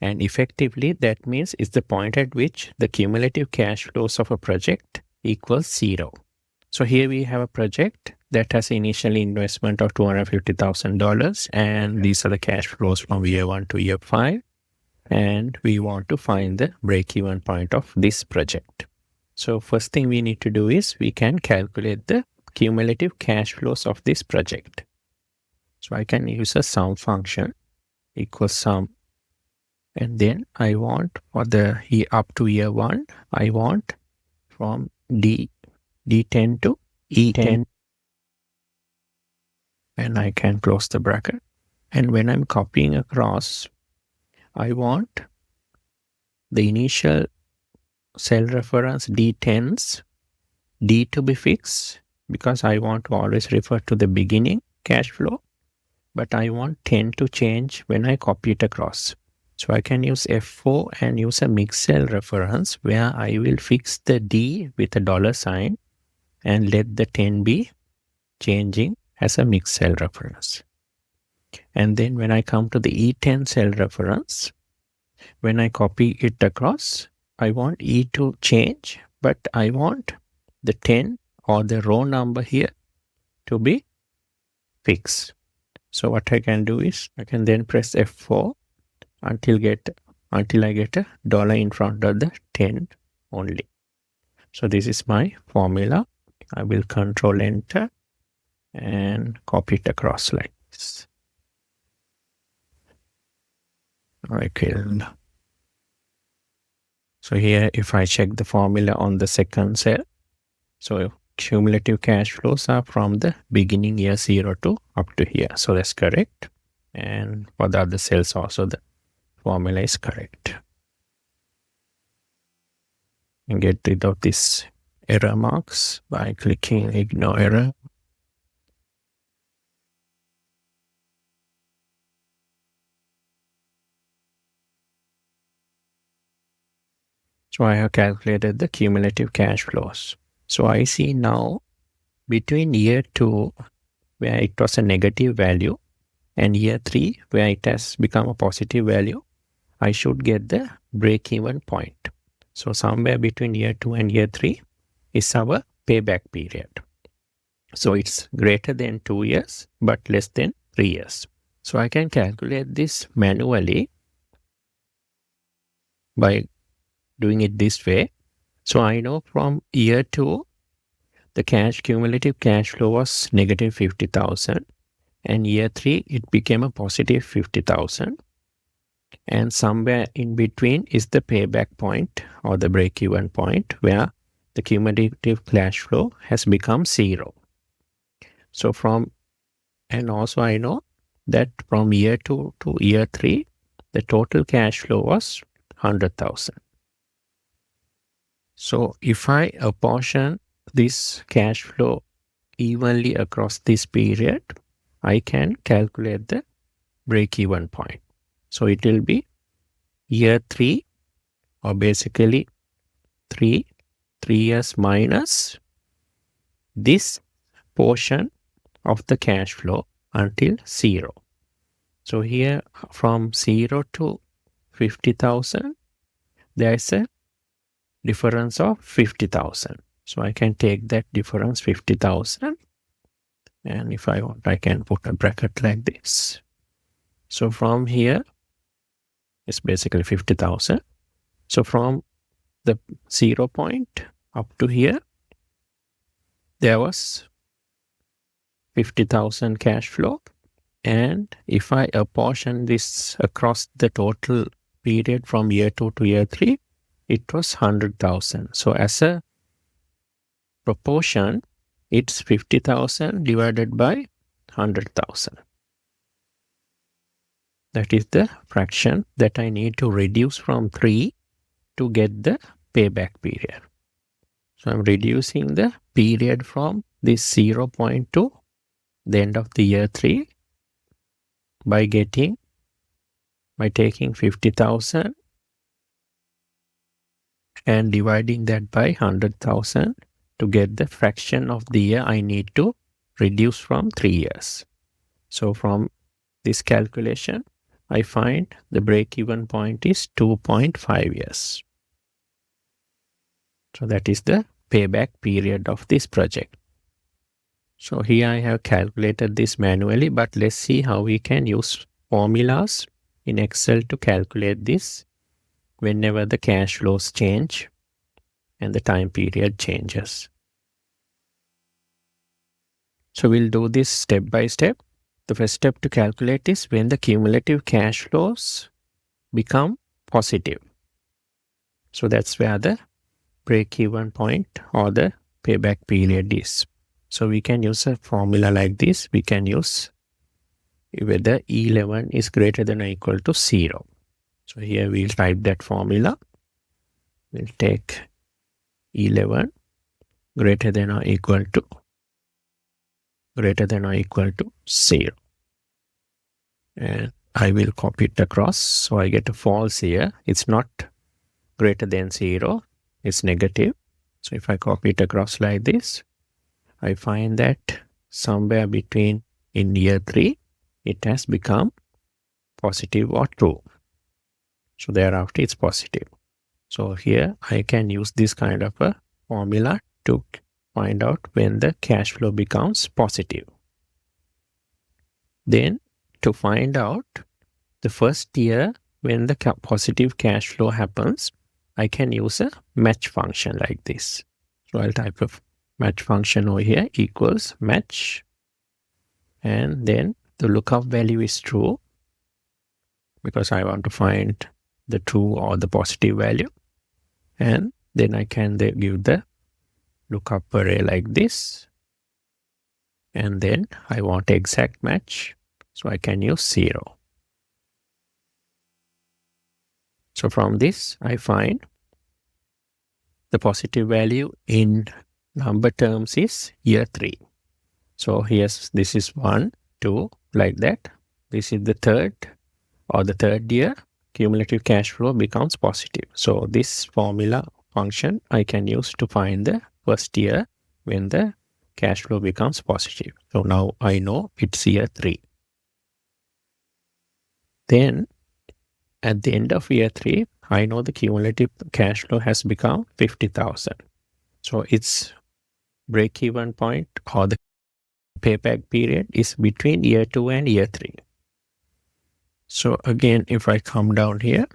And effectively that means it's the point at which the cumulative cash flows of a project equals 0. So here we have a project that has initial investment of $250,000 and these are the cash flows from year 1 to year 5. And we want to find the break-even point of this project. So first thing we need to do is we can calculate the cumulative cash flows of this project. So I can use a sum function equals sum, and then I want for the up to year 1, I want from D10 to E10, and I can close the bracket. And when I'm copying across, I want the initial cell reference D10's D to be fixed because I want to always refer to the beginning cash flow, but I want 10 to change when I copy it across. So I can use F4 and use a mixed cell reference where I will fix the D with a $sign and let the 10 be changing as a mixed cell reference. And then when I come to the E10 cell reference, when I copy it across, I want E to change, but I want the 10 or the row number here to be fixed. So what I can do is I can then press F4 until I get a dollar in front of the 10 only. So this is my formula. I will control enter and copy it across like this. Okay. So here, if I check the formula on the second cell, so cumulative cash flows are from the beginning year 0 to up to here. So that's correct. And for the other cells also, formula is correct. And get rid of this error marks by clicking ignore error. So I have calculated the cumulative cash flows. So I see now between year 2, where it was a negative value, and year 3, where it has become a positive value, I should get the break-even point. So somewhere between year 2 and year 3 is our payback period. So it's greater than 2 years, but less than 3 years. So I can calculate this manually by doing it this way. So I know from year 2, the cumulative cash flow was negative 50,000. And year 3, it became a positive 50,000. And somewhere in between is the payback point or the break-even point where the cumulative cash flow has become 0. So and also I know that from year 2 to year 3, the total cash flow was 100,000. So if I apportion this cash flow evenly across this period, I can calculate the break-even point. So it will be year 3, or basically 3 years minus this portion of the cash flow until 0. So here from 0 to 50,000, there is a difference of 50,000. So I can take that difference 50,000, and if I want, I can put a bracket like this. So from here, it's basically 50,000. So from the 0 point up to here, there was 50,000 cash flow. And if I apportion this across the total period from year 2 to year 3, it was 100,000. So as a proportion, it's 50,000 divided by 100,000. That is the fraction that I need to reduce from 3 to get the payback period. So I'm reducing the period from this 0 point to the end of the year 3 by taking 50,000 and dividing that by 100,000 to get the fraction of the year I need to reduce from 3 years. So from this calculation, I find the break-even point is 2.5 years. So that is the payback period of this project. So here I have calculated this manually, but let's see how we can use formulas in Excel to calculate this whenever the cash flows change and the time period changes. So we'll do this step by step. The first step to calculate is when the cumulative cash flows become positive. So that's where the break-even point or the payback period is. So we can use a formula like this. We can use whether E11 is greater than or equal to 0. So here we'll type that formula. We'll take E11 greater than or equal to 0. And I will copy it across. So I get a false here. It's not greater than 0. It's negative. So if I copy it across like this, I find that somewhere between in year 3, it has become positive or true. So thereafter it's positive. So here I can use this kind of a formula to find out when the cash flow becomes positive. Then to find out the first year when the positive cash flow happens, I can use a match function like this. So I'll type a match function over here equals match, and then the lookup value is true because I want to find the true or the positive value, and then I can give the lookup array like this, and then I want exact match, so I can use 0. So from this, I find the positive value in number terms is year 3. So here's, this is 1, 2, like that. This is the third year, cumulative cash flow becomes positive. So this formula function I can use to find the first year when the cash flow becomes positive. So now I know it's year 3. Then at the end of year 3, I know the cumulative cash flow has become 50,000. So its break-even point or the payback period is between year 2 and year 3. So again, if I come down here,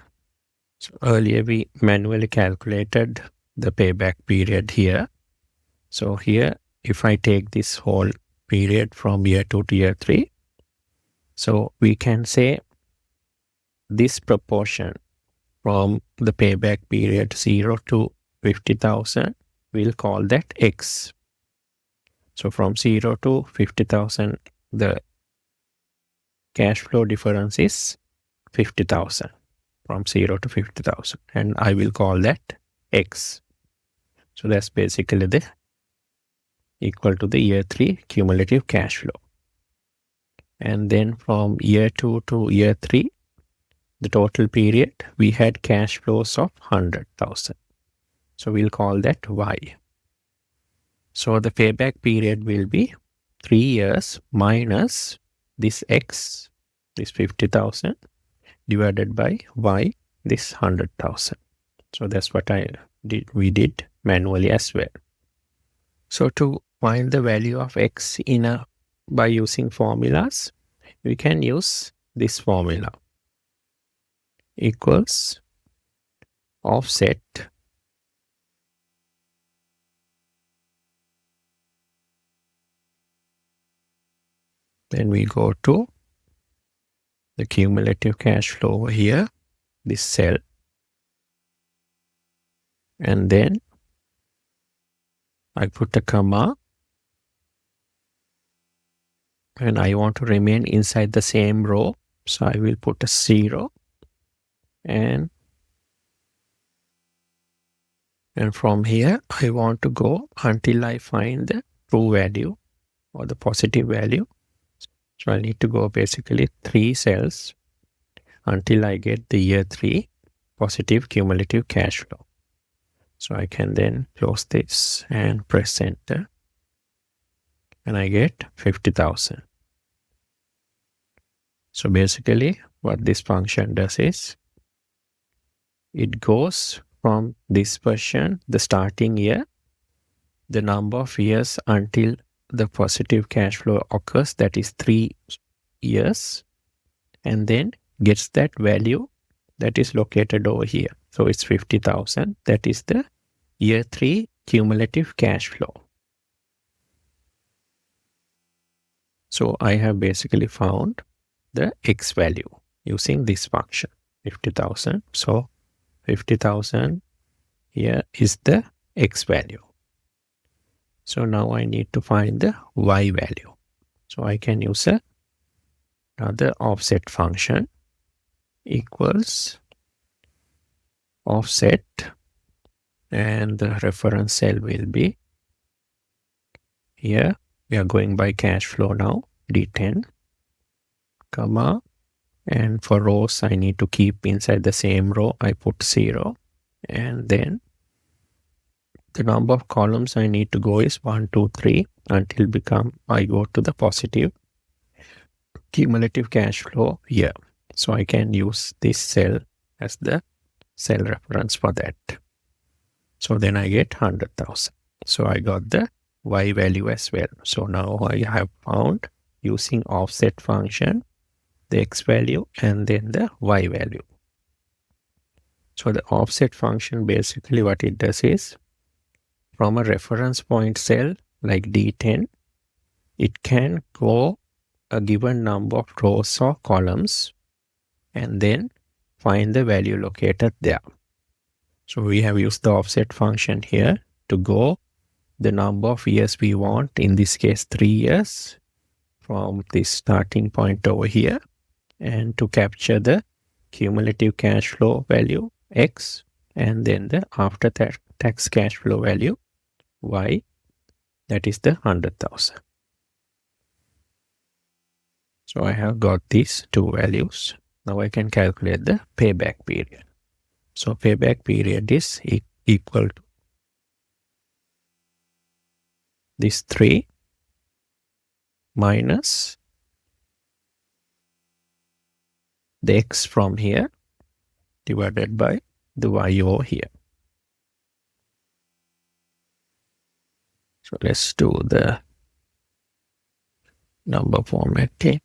so earlier we manually calculated the payback period here. So here, if I take this whole period from year 2 to year 3, so we can say this proportion from the payback period 0 to 50,000, we'll call that X. So from 0 to 50,000, the cash flow difference is 50,000 from 0 to 50,000, and I will call that X. So that's basically the equal to the year 3 cumulative cash flow. And then from year 2 to year 3, the total period, we had cash flows of 100,000. So we'll call that Y. So the payback period will be 3 years minus this X, this 50,000, divided by Y, this 100,000. So that's what we did manually as well. So to find the value of X by using formulas, we can use this formula. Equals offset then we go to the cumulative cash flow over here, this cell, and then I put a comma and I want to remain inside the same row, so I will put a 0. And from here, I want to go until I find the true value or the positive value. So I need to go basically 3 cells until I get the year 3 positive cumulative cash flow. So I can then close this and press enter, and I get 50,000. So basically what this function does is, it goes from this version, the starting year, the number of years until the positive cash flow occurs, that is 3 years, and then gets that value that is located over here. So it's 50,000. That is the year 3 cumulative cash flow. So I have basically found the X value using this function, 50,000. So 50,000 here is the X value. So now I need to find the Y value. So I can use another offset function, equals offset, and the reference cell will be here. We are going by cash flow now, D10, comma, and for rows I need to keep inside the same row, I put 0, and then the number of columns I need to go is 1, 2, 3 until I go to the positive cumulative cash flow here. So I can use this cell as the cell reference for that. So then I get 100,000. So I got the Y value as well. So now I have found, using offset function, the X value and then the Y value. So the offset function, basically what it does is, from a reference point cell like D10, it can go a given number of rows or columns and then find the value located there. So we have used the offset function here to go the number of years we want, in this case 3 years, from this starting point over here, and to capture the cumulative cash flow value X, and then the after tax cash flow value Y, that is the 100,000. So I have got these two values. Now I can calculate the payback period. So payback period is equal to this 3 minus the X from here divided by the Y over here. So let's do the number formatting.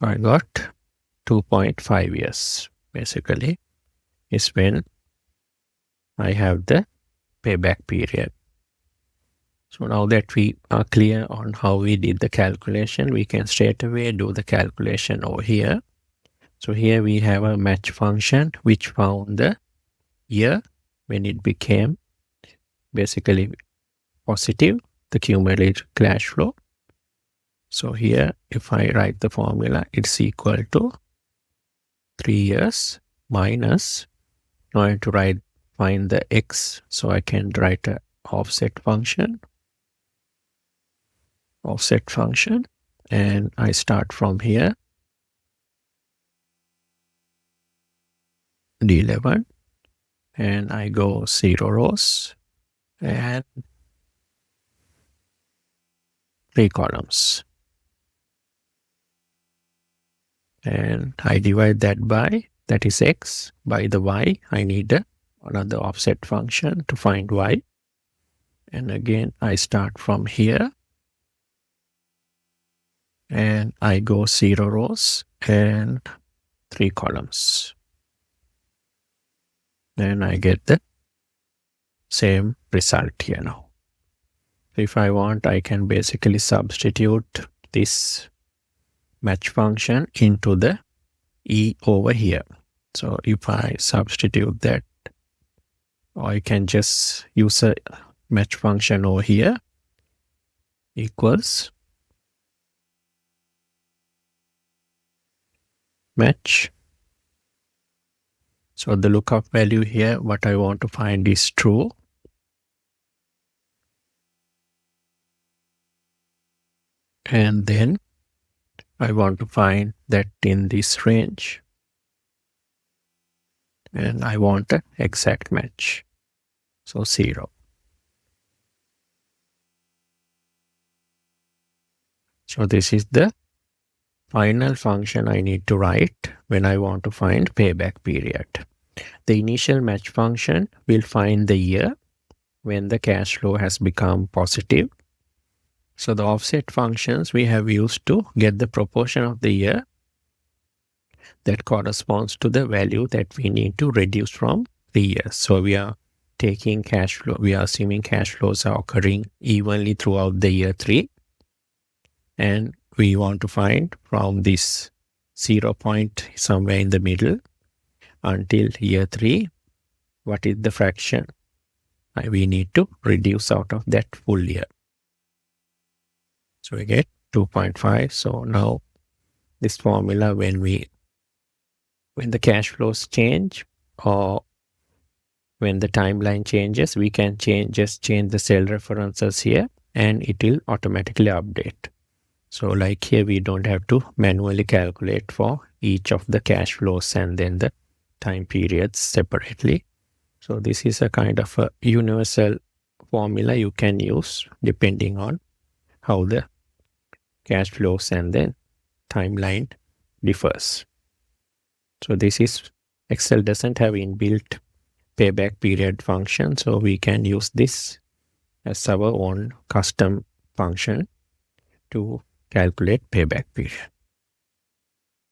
I got 2.5 years basically is when I have the payback period. So now that we are clear on how we did the calculation, we can straight away do the calculation over here. So here we have a match function which found the year when it became basically positive, the cumulative cash flow. So here, if I write the formula, it's equal to 3 years minus, now I have to find the X, so I can write a offset function, and I start from here, D11, and I go 0 rows and 3 columns. And I divide that by, that is X, by the Y. I need another offset function to find Y. And again, I start from here. And I go 0 rows and 3 columns. And I get the same result here now. If I want, I can basically substitute this match function into the E over here. So if I substitute that, or I can just use a match function over here equals match. So the lookup value here, what I want to find is true. And then I want to find that in this range. And I want an exact match. So 0. So this is the final function I need to write when I want to find payback period. The initial match function will find the year when the cash flow has become positive. So the offset functions we have used to get the proportion of the year that corresponds to the value that we need to reduce from 3 years. So we are taking cash flow, we are assuming cash flows are occurring evenly throughout the year 3. And we want to find from this 0 point somewhere in the middle until year 3, what is the fraction we need to reduce out of that full year. So we get 2.5. So now this formula, when the cash flows change or when the timeline changes, we can just change the cell references here and it will automatically update. So like here, we don't have to manually calculate for each of the cash flows and then the time periods separately. So this is a kind of a universal formula you can use depending on how the cash flows and then timeline differs. So this is, Excel doesn't have inbuilt payback period function, so we can use this as our own custom function to calculate payback period.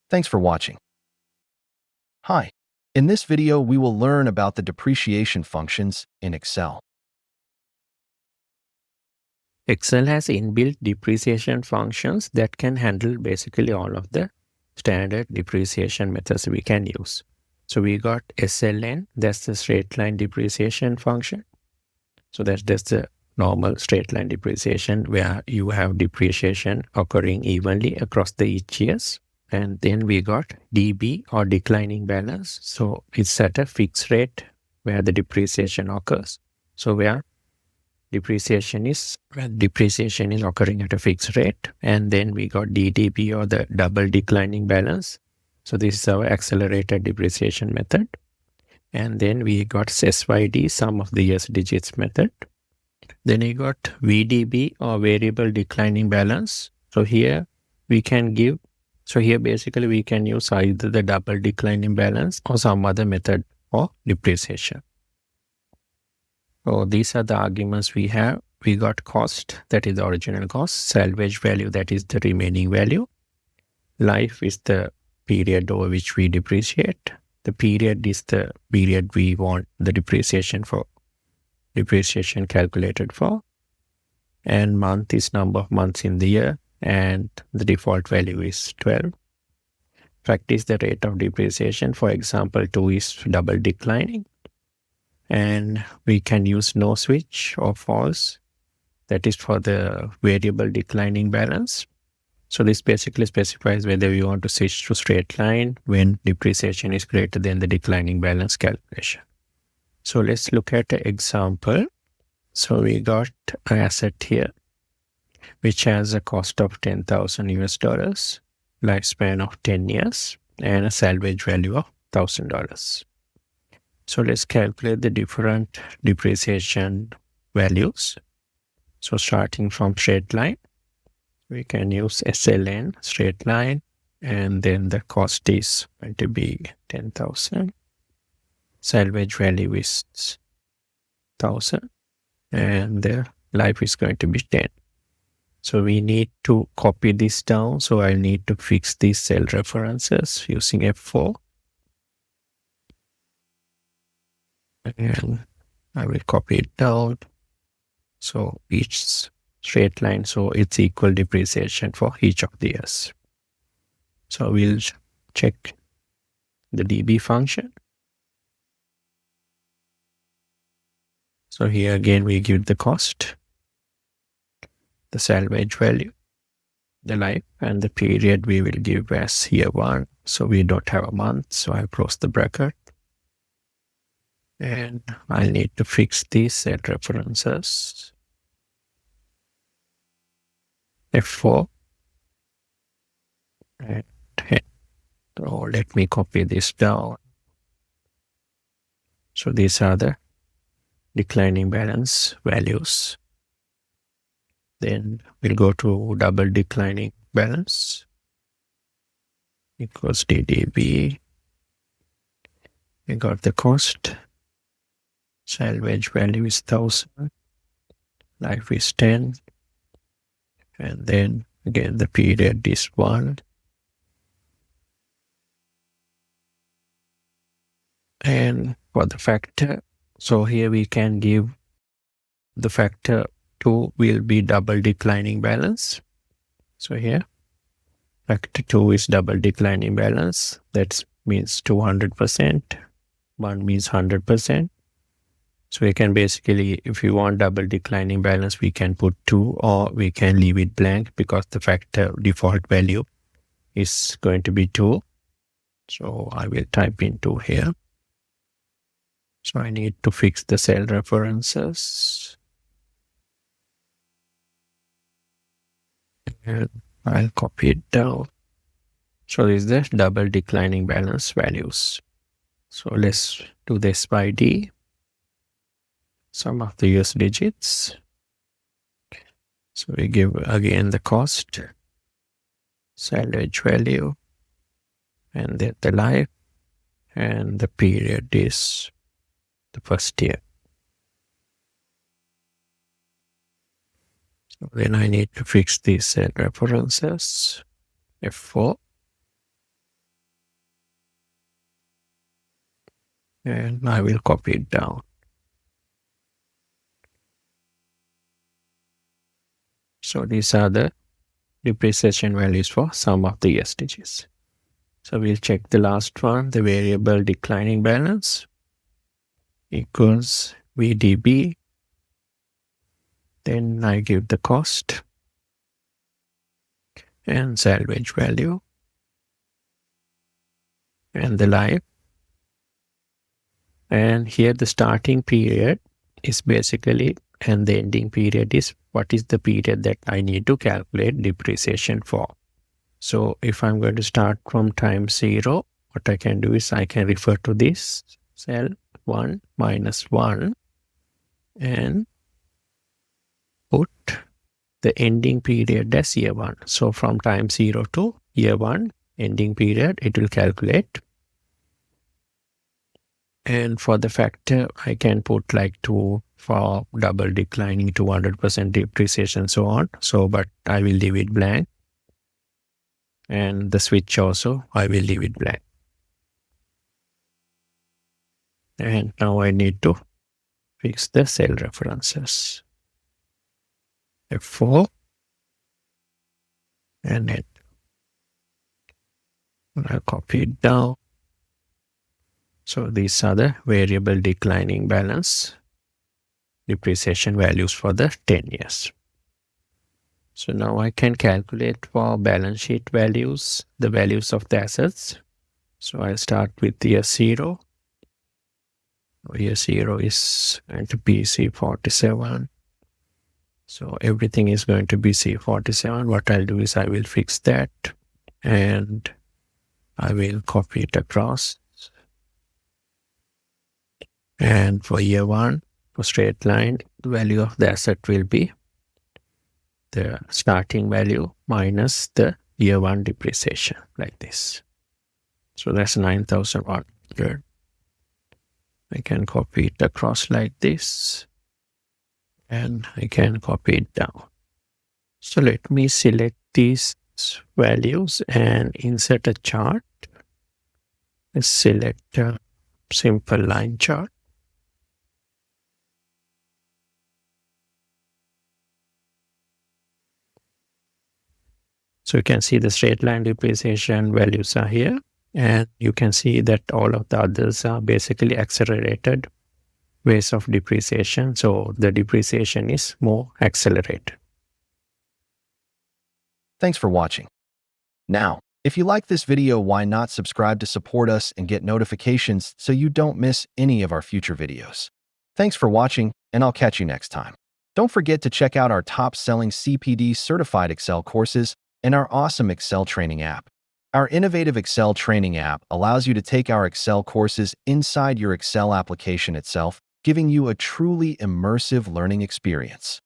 Thanks for watching. Hi. In this video, we will learn about the depreciation functions in Excel. Excel has inbuilt depreciation functions that can handle basically all of the standard depreciation methods we can use. So we got SLN, that's the straight line depreciation function. So that's just the normal straight line depreciation where you have depreciation occurring evenly across the each years. And then we got DB or declining balance. So it's at a fixed rate where the depreciation occurs. So where depreciation is occurring at a fixed rate. And then we got DDB or the double declining balance. So this is our accelerated depreciation method. And then we got SYD, sum of the years digits method. Then we got VDB or variable declining balance. So here we can give, so here basically we can use either the double declining balance or some other method for depreciation. So these are the arguments we have. We got cost, that is the original cost, salvage value, that is the remaining value. Life is the period over which we depreciate. The period is the period we want the depreciation calculated for. And month is number of months in the year, and the default value is 12. Fact is the rate of depreciation. For example, 2 is double declining. And we can use no switch or false. That is for the variable declining balance. So this basically specifies whether we want to switch to straight line when depreciation is greater than the declining balance calculation. So let's look at an example. So we got an asset here, which has a cost of $10,000 US, lifespan of 10 years, and a salvage value of $1,000. So let's calculate the different depreciation values. So starting from straight line, we can use SLN, straight line, and then the cost is going to be 10,000. Salvage value is 1,000, and the life is going to be 10. So we need to copy this down. So I need to fix these cell references using F4. And I will copy it down. So each straight line, so it's equal depreciation for each of the years. So we'll check the DB function. So here again we give the cost, the salvage value, the life, and the period we will give as year 1. So we don't have a month, so I close the bracket. And I need to fix these set references. F4. And so let me copy this down. So these are the declining balance values. Then we'll go to double declining balance equals DDB. We got the cost. Salvage value is 1,000. Life is 10. And then again the period is 1. And for the factor, so here we can give the factor 2 will be double declining balance. So here factor 2 is double declining balance. That means 200%. 1 means 100%. So we can basically, if you want double declining balance, we can put 2 or we can leave it blank because the factor default value is going to be 2. So I will type in 2 here. So I need to fix the cell references. And I'll copy it down. So this is the double declining balance values. So let's do this by D. Sum of the years digits. So we give again the cost, salvage value, and then the life, and the period is the first year. So then I need to fix these cell references, F4. And I will copy it down. So these are the depreciation values for sum of the years digits. So we'll check the last one, the variable declining balance equals VDB. Then I give the cost and salvage value. and the life. And here the starting period is basically, and the ending period is what is the period that I need to calculate depreciation for. So if I'm going to start from time 0, what I can do is I can refer to this cell 1 minus 1 and put the ending period as year 1. So from time 0 to year 1 ending period, it will calculate. And for the factor, I can put like 2 for double declining to 100% depreciation, so on. So, but I will leave it blank. And the switch also, I will leave it blank. And now I need to fix the cell references. F4 and then I'll copy it down. So these are the variable declining balance depreciation values for the 10 years. So now I can calculate for balance sheet values, the values of the assets. So I'll start with year 0. Year 0 is going to be C47. So everything is going to be C47. What I'll do is I will fix that and I will copy it across. And for year 1, for straight line, the value of the asset will be the starting value minus the year 1 depreciation, like this. So that's 9,100. I can copy it across like this, and I can copy it down. So let me select these values and insert a chart. Let's select a simple line chart. So you can see the straight line depreciation values are here, and you can see that all of the others are basically accelerated ways of depreciation. So the depreciation is more accelerated. Thanks for watching. Now, if you like this video, why not subscribe to support us and get notifications so you don't miss any of our future videos. Thanks for watching, and I'll catch you next time. Don't forget to check out our top-selling CPD certified Excel courses and our awesome Excel training app. Our innovative Excel training app allows you to take our Excel courses inside your Excel application itself, giving you a truly immersive learning experience.